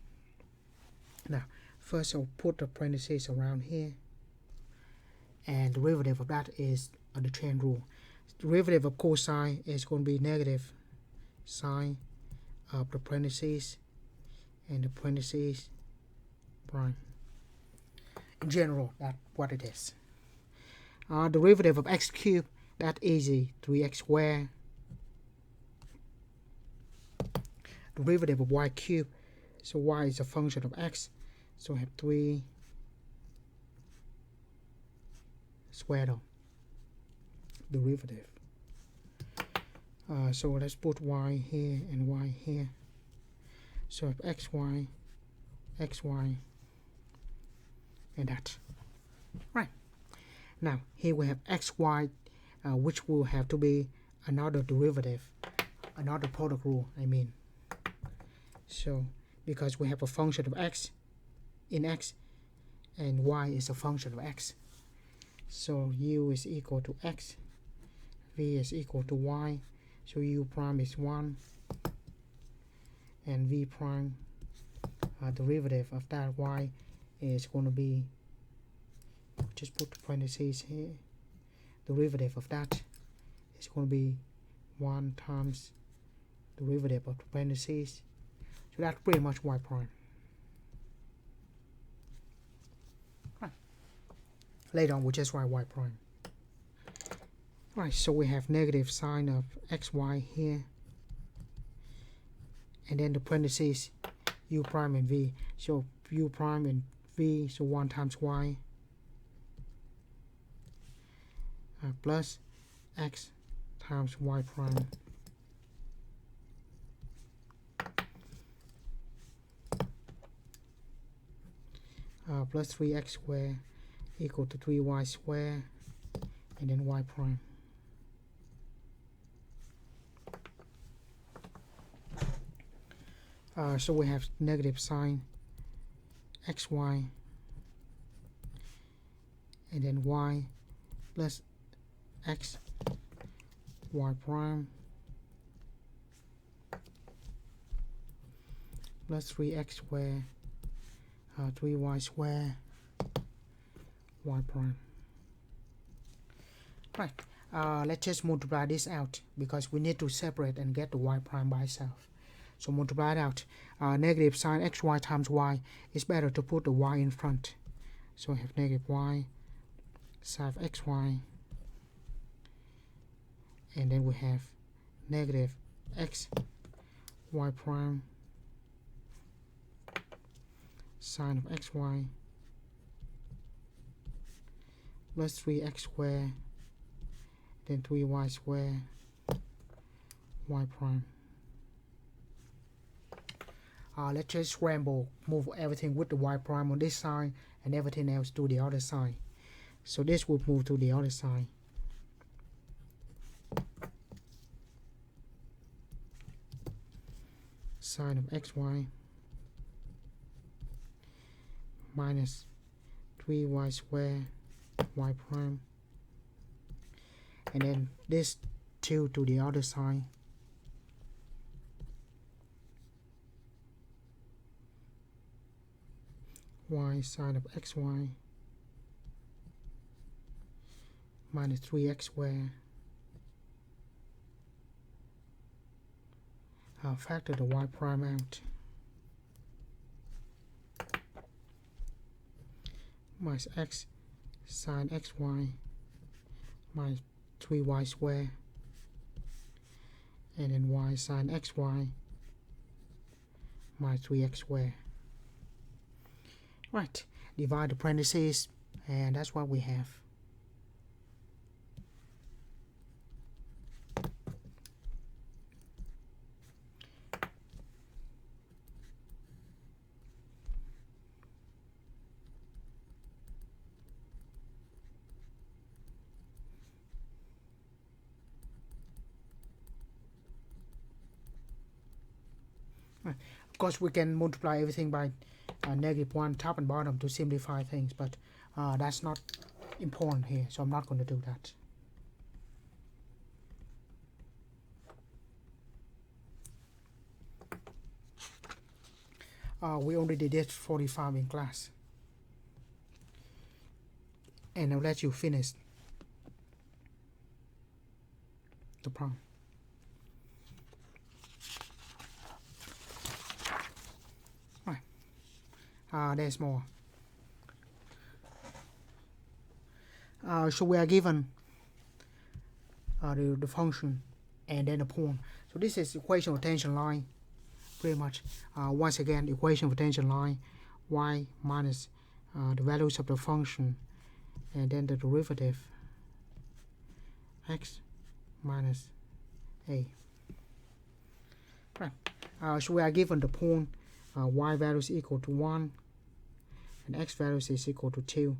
Now, first I'll put the parentheses around here. And derivative of that is the chain rule. Derivative of cosine is going to be negative sine of the parentheses and the parentheses prime. In general, that's what it is. Derivative of x cubed, that's easy, 3x squared. Derivative of y cubed, so y is a function of x, so I have 3 squared on derivative. So let's put y here and y here. So I have xy, and that. Right. Now here we have xy, which will have to be another derivative, another product rule, I mean. So because we have a function of x in x, and y is a function of x. So u is equal to x, v is equal to y, so u prime is 1, and v prime, derivative of that y is going to be, just put parentheses here, derivative of that is going to be 1 times derivative of the parentheses, so that's pretty much y prime. Right. Later on we'll just write y prime. Right, so we have negative sign of xy here, and then the parentheses u prime and v, so u prime and v, so 1 times y, plus x times y prime, plus 3x squared equal to 3y squared, and then y prime. So we have negative sign xy, and then y plus x y prime plus 3x squared, 3y squared, y prime. Right. Let's just multiply this out because we need to separate and get the y prime by itself. So multiply it out. Negative sign xy times y, is better to put the y in front. So I have negative y sine of xy, and then we have negative x y prime sine of xy plus 3x squared, then 3y squared, y prime. Let's just scramble, move everything with the y prime on this side and everything else to the other side. So this will move to the other side. Sine of xy minus 3y squared y prime, and then this 2 to the other side. Y sine of xy minus 3x squared. I'll factor the y prime out. Minus x sine xy minus 3y squared, and then y sine xy minus 3x squared. Right, divide the parentheses, and that's what we have. Right. Of course, we can multiply everything by negative 1 top and bottom to simplify things, but that's not important here, so I'm not going to do that. We already did 45 in class, and I'll let you finish the problem. There's more. So we are given the function and then the point. So this is equation of tangent line, pretty much. Once again, equation of tangent line, y minus the values of the function, and then the derivative x minus a. Right. So we are given the point y values equal to 1 and x values is equal to 2.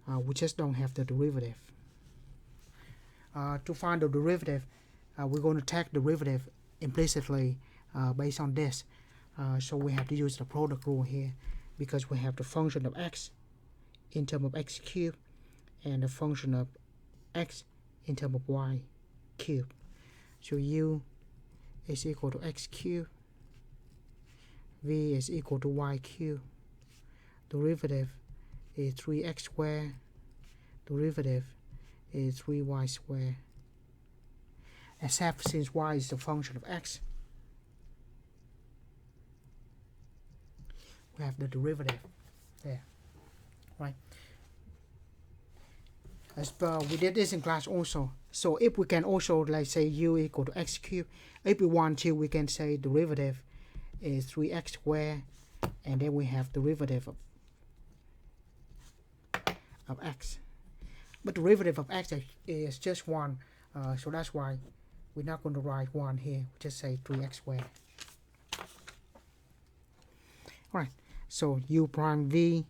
We just don't have the derivative. To find the derivative, we're going to take derivative implicitly based on this. So we have to use the product rule here, because we have the function of x in terms of x cubed and the function of x in terms of y cubed. So u is equal to x cubed, v is equal to y cubed, derivative is 3x squared, derivative is 3y squared, except since y is the function of x, we have the derivative there, right? As we did this in class also. So if we can also, like, say u equal to x cubed, if we want to, we can say derivative is 3x squared, and then we have derivative of x. But derivative of x is just 1, so that's why we're not going to write 1 here. We just say 3x squared. Alright, so u prime v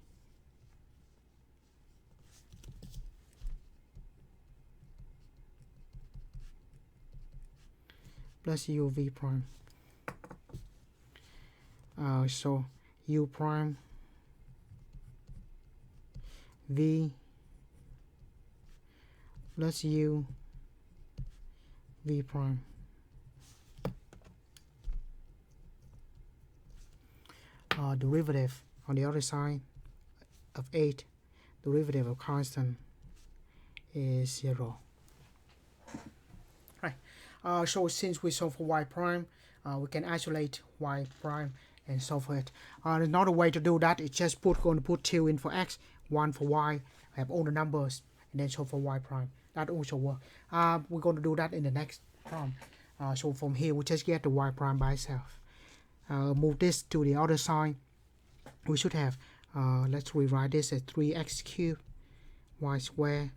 plus uv prime. So u prime v plus u v prime. Derivative on the other side of 8, derivative of constant is 0. Right. So since we solve for y prime, we can isolate y prime and solve for it. Another way to do that is just going to put 2 in for x, 1 for y, have all the numbers, and then solve for y prime. That also works. We're going to do that in the next problem. So from here, we just get the y prime by itself. Move this to the other side. We should have, let's rewrite this as 3x cubed, y squared,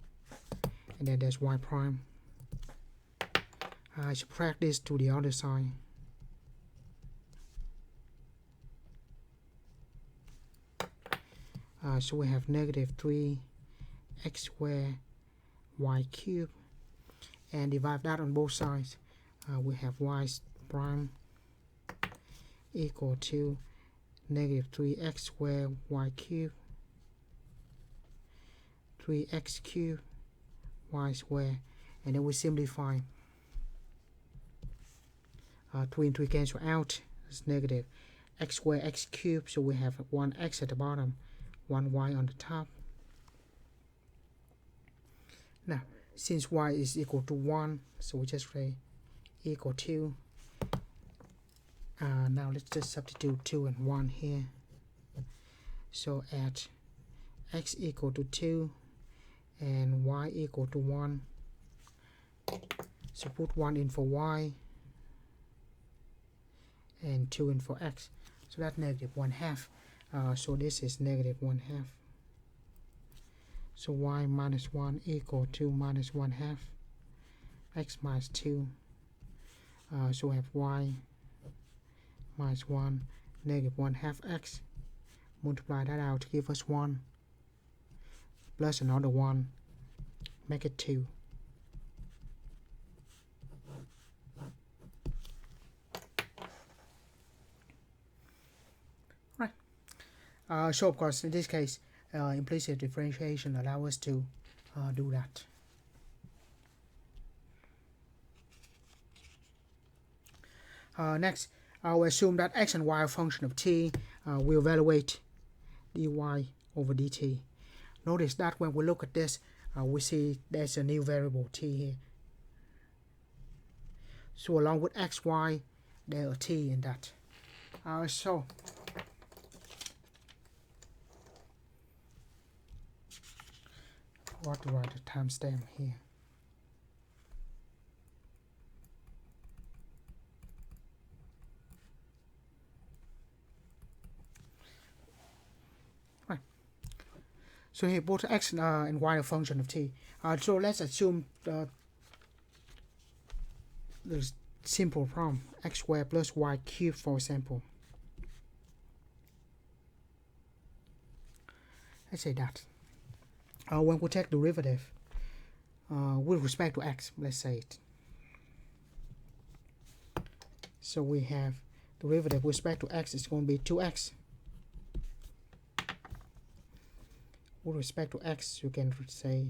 and then there's y prime. I subtract this to the other side. So we have negative 3x squared y cubed, and divide that on both sides. We have y prime equal to negative 3x squared y cubed, 3x cubed y squared, and then we simplify. 3 and 3 cancel out. It's negative x squared x cubed, so we have 1x at the bottom, 1y on the top. Now, since y is equal to 1, so we just say equal to. Now let's just substitute 2 and 1 here. So at x equal to 2 and y equal to 1, so put 1 in for y and 2 in for x. So that's negative 1/2. So this is negative 1/2. So y minus 1 equal to minus 1/2. X minus 2. So we have y minus 1, negative 1/2 x. Multiply that out to give us 1. Plus another 1. Make it 2. Right. So of course in this case, implicit differentiation allows us to do that. Next, I'll assume that x and y are a function of t. We'll evaluate dy over dt. Notice that when we look at this, we see there's a new variable t here. So along with x, y, there are t in that. So what to write the timestamp here. Right. So here both x and y are a function of t. So let's assume the simple problem x squared plus y cubed, for example. Let's say that when we take derivative with respect to x, let's say it. So we have derivative with respect to x is going to be 2x. With respect to x, you can say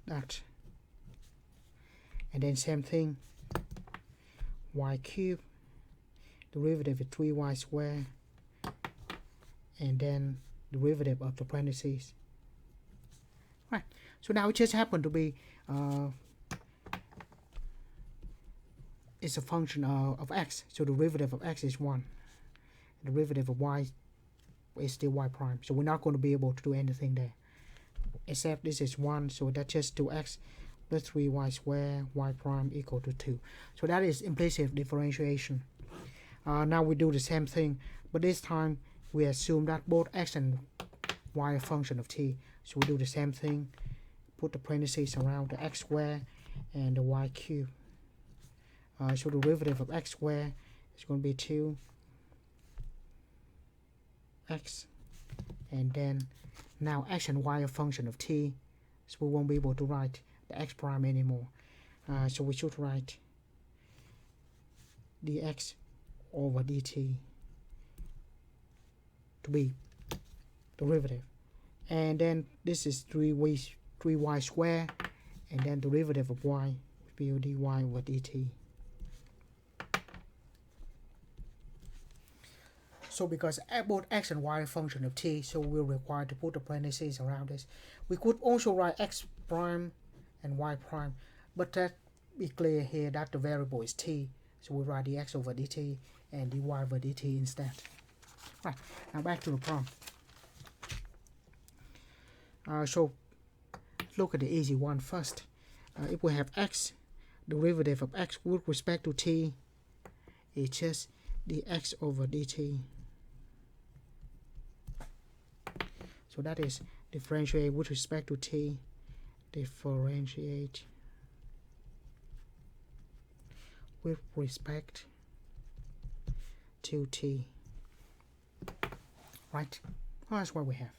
that. And then same thing, y cubed, derivative is 3y squared, and then derivative of the parentheses. Right. So now it just happened to be it's a function of x. So the derivative of x is 1. The derivative of y is still y prime. So we're not going to be able to do anything there. Except this is 1, so that's just 2x plus 3y squared, y prime equal to 2. So that is implicit differentiation. Now we do the same thing, but this time we assume that both x and y are a function of t. So we do the same thing, put the parentheses around the x squared and the y cubed. So the derivative of x squared is going to be 2x, and then now x and y are a function of t, so we won't be able to write the x prime anymore. So we should write dx over dt to be derivative, and then this is 3y squared, and then derivative of y would be dy over dt. So because both x and y are a function of t, so we're required to put the parentheses around this. We could also write x prime and y prime, but that be clear here that the variable is t, so we write dx over dt and dy over dt instead. Right, now back to the problem. So look at the easy one first. If we have x, derivative of x with respect to t is just dx over dt. So that is differentiate with respect to t, differentiate with respect to t. Right? Oh, that's what we have.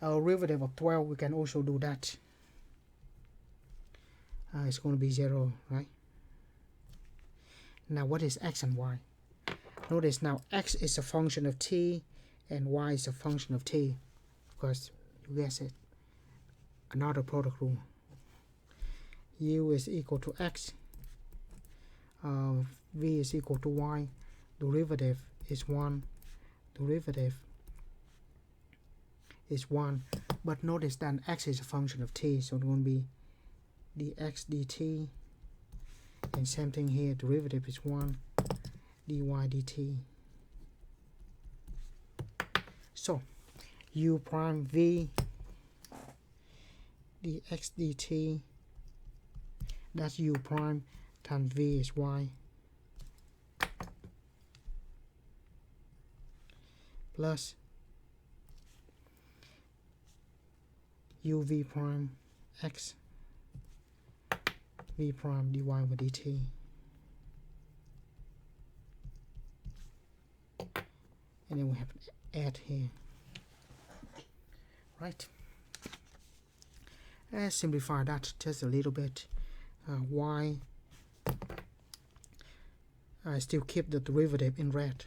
Our derivative of 12, we can also do that. It's going to be 0, right? Now what is x and y? Notice now x is a function of t and y is a function of t. Of course, you guess it. Another product rule. U is equal to x. V is equal to y. Derivative is 1. Derivative is 1. But notice that x is a function of t, so it's going to be dx dt. And same thing here, derivative is 1. dy dt. So u prime v dx dt, that's u prime times v is y, plus uv prime x v prime dy over dt. And then we have add here. Right. Let's simplify that just a little bit. Y, I still keep the derivative in red.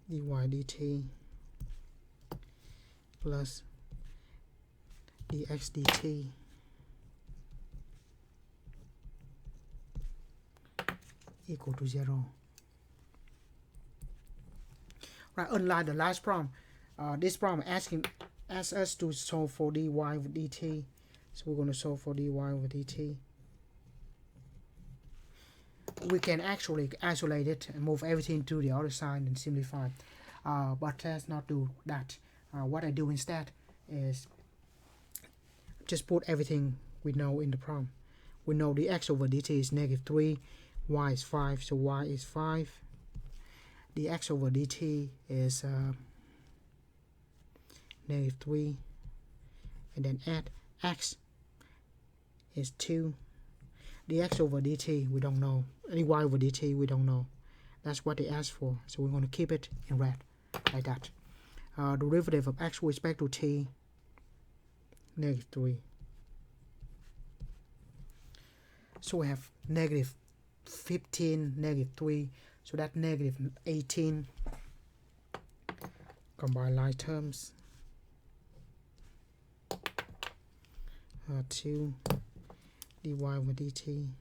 dy dt plus dx dt equal to 0. Right, unlike the last problem, this problem asks us to solve for dy over dt. So we're going to solve for dy over dt. we can actually isolate it and move everything to the other side and simplify. But let's not do that. What I do instead is just put everything we know in the problem. We know the x over dt is -3, y is 5, so y is 5. The x over dt is -3, and then add x is 2. The x over dt we don't know. The y over dt we don't know. That's what they asked for, so we're going to keep it in red like that. Derivative of x with respect to t, -3. So we have -15, -3, so that's -18. Combine like terms. 2 dy over dt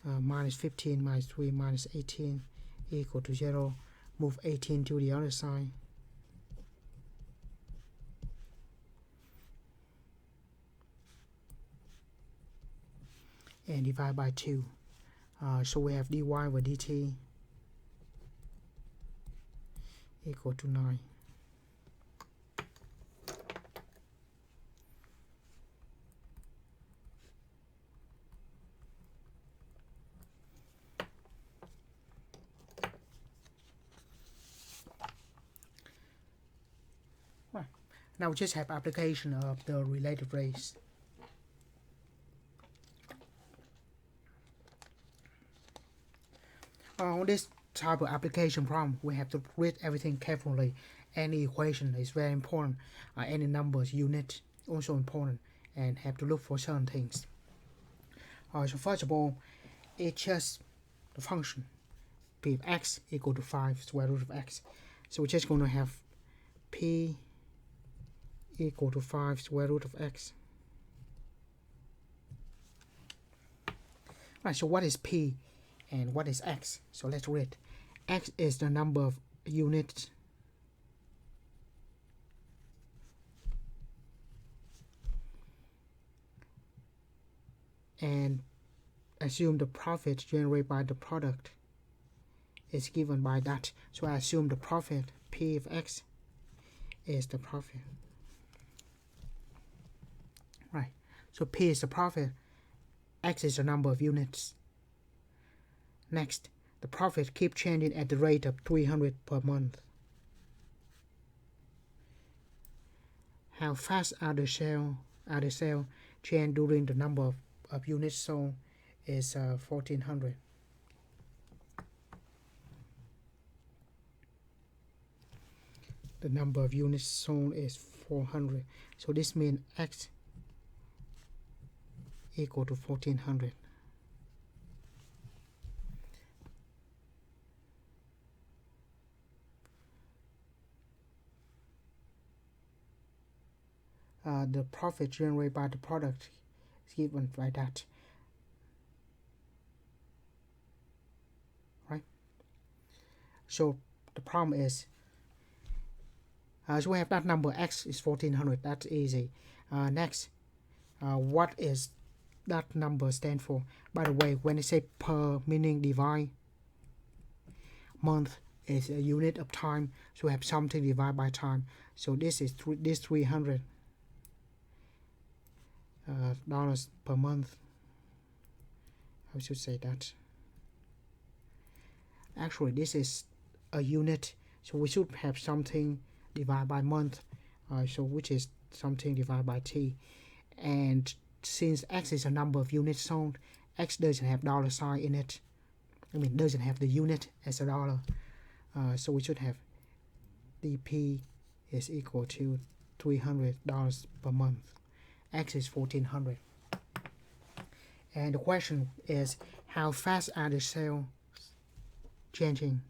-15 minus 3 minus 18 equal to 0. Move 18 to the other side. And divide by 2. So we have dy over dt equal to 9. Right. Now we just have application of the related rates. On this type of application problem, we have to read everything carefully. Any equation is very important. Any numbers, unit, also important, and have to look for certain things. So first of all, it's just the function p of x equal to 5 square root of x. So we're just going to have p equal to 5 square root of x. Right, so what is p and what is x? So let's read. X is the number of units and assume the profit generated by the product is given by that. So I assume the profit p of x is the profit. Right, so p is the profit, x is the number of units. Next, the profit keep changing at the rate of 300 per month. How fast are the sale change during the number of units sold is 1400. The number of units sold is 400. So this means x equal to 1400. The profit generated by the product is given by that. Right? So the problem is, so we have that number x is 1400. That's easy. Next, what is that number stand for? By the way, when they say per, meaning divide, month is a unit of time, so we have something divided by time. So this is this 300 dollars per month. I should say that. Actually, this is a unit, so we should have something divided by month, so which is something divided by t. And since x is a number of units sold, x doesn't have dollar sign in it. I mean, doesn't have the unit as a dollar. So we should have dp is equal to $300 per month. X is 1400. And the question is, how fast are the sales changing?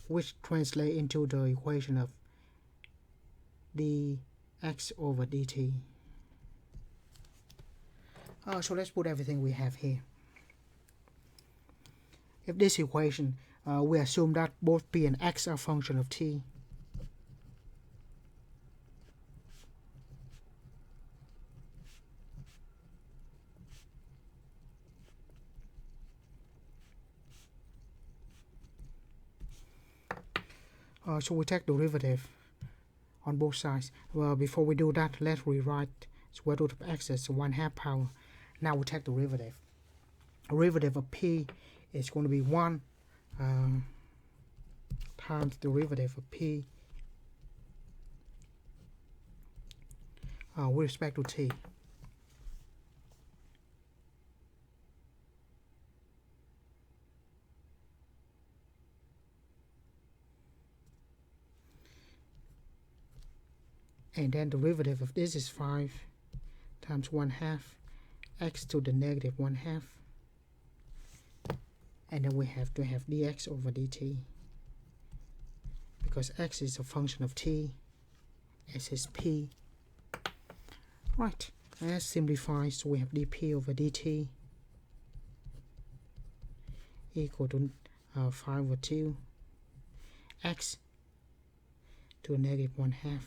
Which translate into the equation of dx over dt. So let's put everything we have here. If this equation, we assume that both p and x are function of t. So we take derivative on both sides. Well, before we do that, let's rewrite square root of x as 1/2 power. Now we take derivative. Derivative of p is going to be 1 times derivative of p with respect to t. And then derivative of this is 5 times 1/2 x to the negative 1/2. And then we have to have dx over dt. Because x is a function of t, s is p. Right, let's simplify. So we have dp over dt equal to 5 over 2 x to a negative 1/2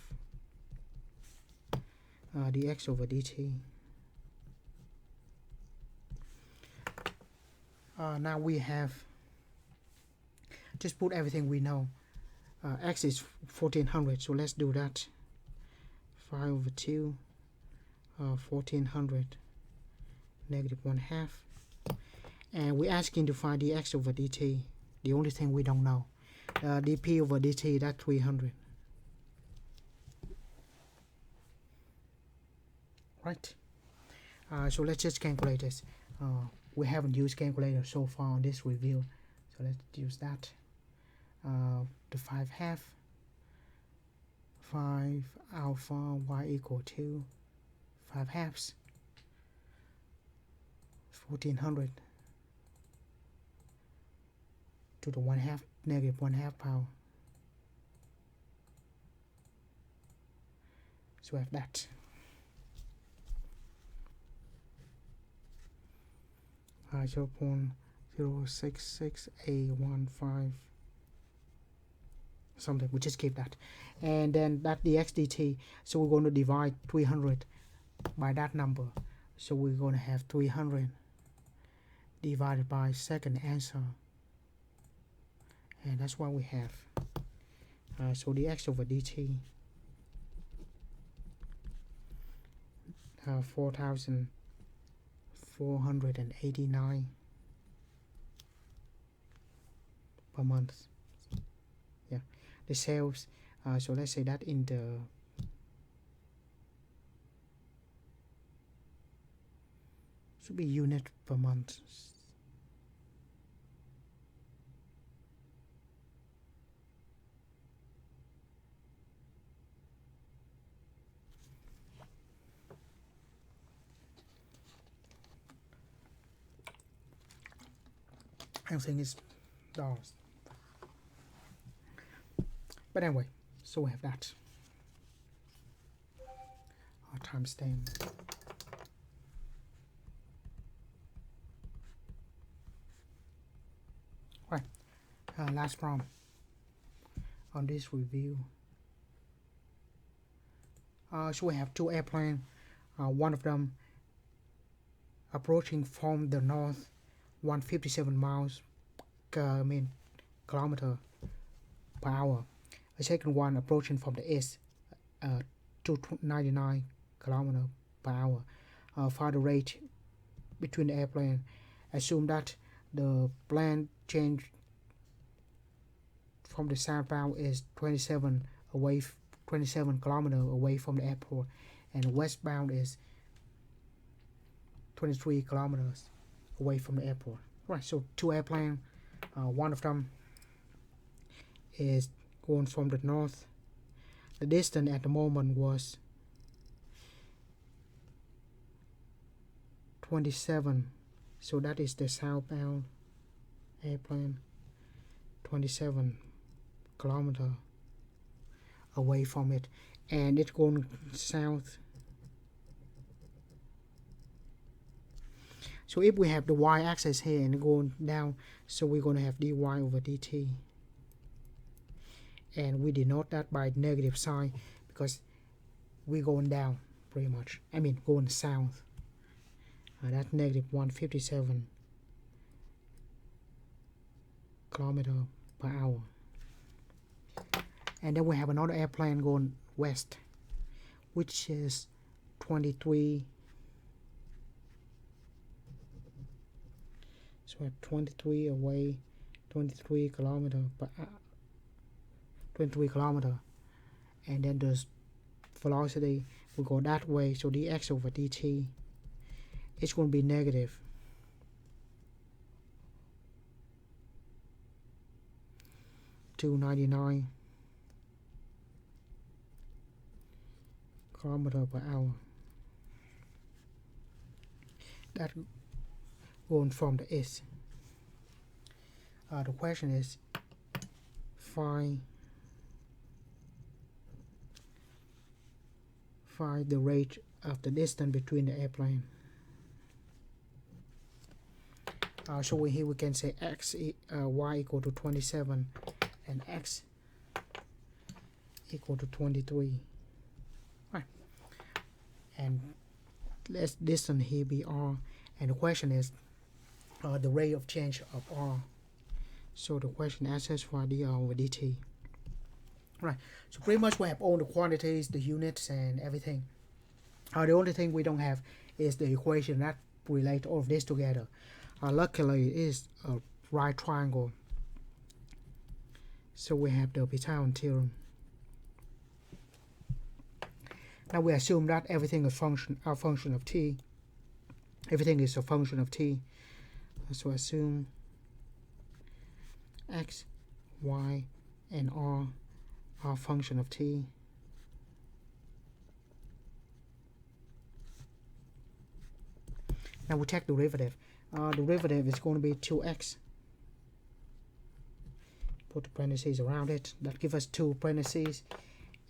dx over dt. Now we have, just put everything we know. X is 1400, so let's do that. 5 over 2 1400 negative 1/2, and we're asking to find dx over dt, the only thing we don't know. Dp over dt, that's 300. Right, so let's just calculate this. We haven't used calculator so far on this review, so let's use that. The 5/2, 5 alpha y equal to 5/2, 1400 to the 1/2 negative 1/2 power. So we have that. Uh, 0.066A15 something, we just keep that. And then that dx dt, so we're going to divide 300 by that number. So we're going to have 300 divided by second answer, and that's what we have. So dx over dt, 4,489 per month. Yeah, the sales, so let's say that in the should be unit per month. Everything is dollars. But anyway, so we have that. Our timestamp. Right, last problem on this review. So we have two airplanes. One of them approaching from the north 157 miles kilometer per hour. The second one approaching from the east 299 kilometer per hour. Find the rate between the airplane. Assume that the plane change from the southbound is 27 kilometer away from the airport, and westbound is 23 kilometers away from the airport. Right, so two airplanes. One of them is going from the north. The distance at the moment was 27, so that is the southbound airplane, 27 kilometer away from it, and it's going south. So if we have the y-axis here and going down, so we're going to have dy over dt, and we denote that by negative sign because we're going down pretty much, I mean going south. That's negative 157 kilometer per hour. And then we have another airplane going west, which is 23. So at 23 away, 23 kilometer per 23 kilometer, and then the velocity will go that way. So dx over dt is going to be negative 299 kilometer per hour. That going from the east. The question is find the rate of the distance between the airplane. So here we can say y equal to 27 and x equal to 23. Right. And let's distance here be r, and the question is the rate of change of r. So the question asks for dr over dt. Right. So pretty much we have all the quantities, the units, and everything. The only thing we don't have is the equation that relate all of this together. Luckily, it is a right triangle. So we have the Pythagorean theorem. Now we assume that everything is a function of t. Everything is a function of t. So assume x, y, and r are a function of t. Now we take derivative. Derivative is going to be 2x. Put the parentheses around it. That gives us 2 parentheses.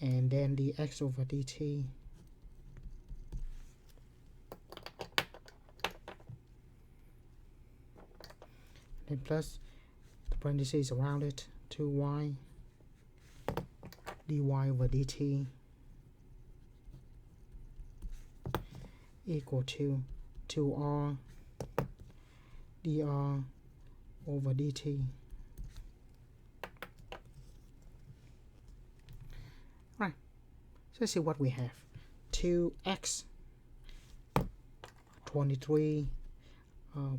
And then the x over dt. Then plus the parentheses around it. 2y dy over dt equal to 2r dr over dt. Right. So let's see what we have. 2x 23.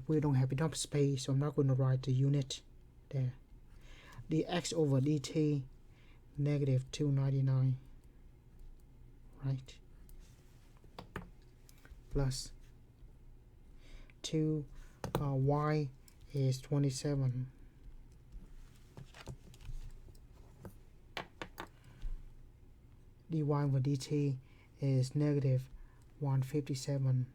We don't have enough space, so I'm not going to write the unit there. Dx over dt negative 299. Right. Plus 2 y is 27. Dy over dt is negative 157.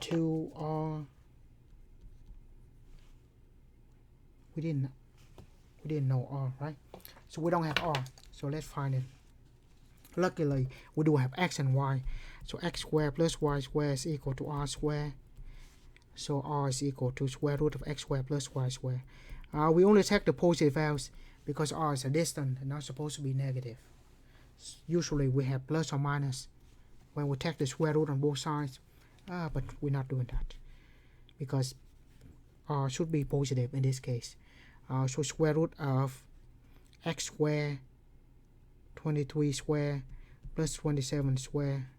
2r we didn't know r, right? So we don't have r, so let's find it. Luckily we do have x and y, so x squared plus y squared is equal to r squared, so r is equal to square root of x squared plus y squared. We only take the positive values because r is a distance and not supposed to be negative. Usually we have plus or minus when we take the square root on both sides, but we're not doing that because r should be positive in this case. So square root of x squared 23 square plus 27 square.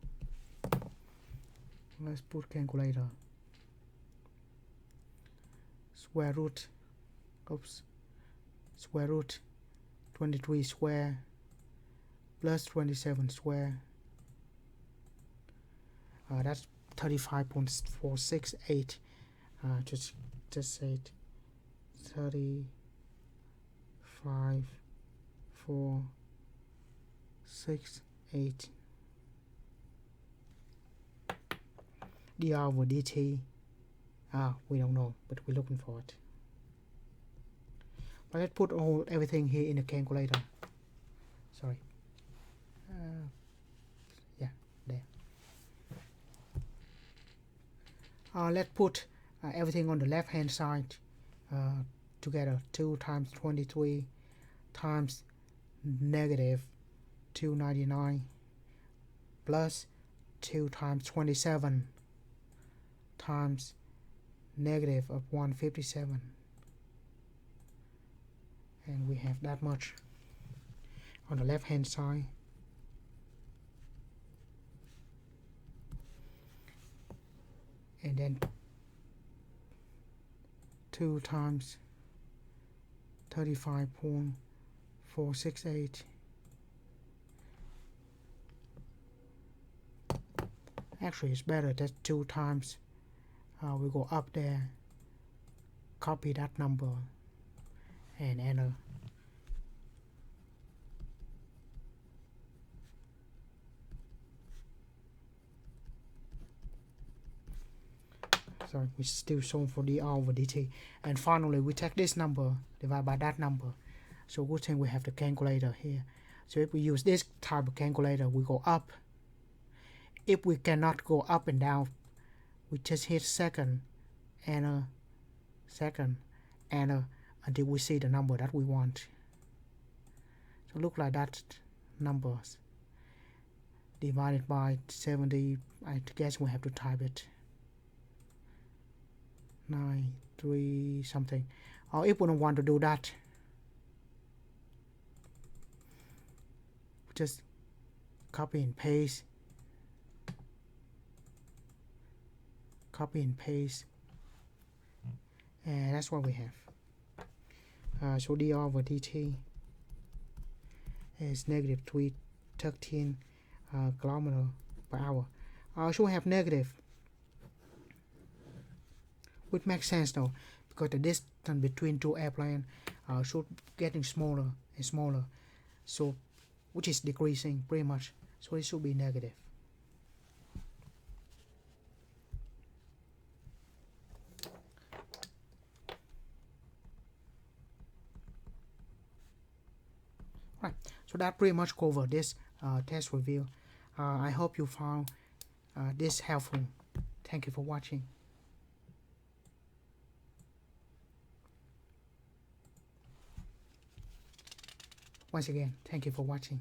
Let's put calculator. Square root, square root 23 square plus 27 square. That's 35.468. Just say it. 35.468. dr over dt. We don't know, but we're looking for it. But let's put everything here in the calculator. Sorry. Yeah, there. Let's put everything on the left hand side together. 2 times 23 times negative 299 plus 2 times 27 times negative of 157, and we have that much on the left hand side. And then 2 times 35.468. Actually, it's better that 2 times we go up there, copy that number and enter. So we still solve for dr over dt, and finally we take this number divided by that number. So good thing we have the calculator here. So if we use this type of calculator, we go up. If we cannot go up and down, we just hit second, enter, second, enter, until we see the number that we want. So look like that numbers divided by 70. I guess we have to type it 93 something. Or if we don't want to do that, just copy and paste, and that's what we have. So dr over dt is negative 313 kilometer per hour. So we have negative, which makes sense though, because the distance between two airplanes should getting smaller and smaller, so which is decreasing pretty much, so it should be negative. Right, so that pretty much covered this test review. I hope you found this helpful. Thank you for watching. Once again, thank you for watching.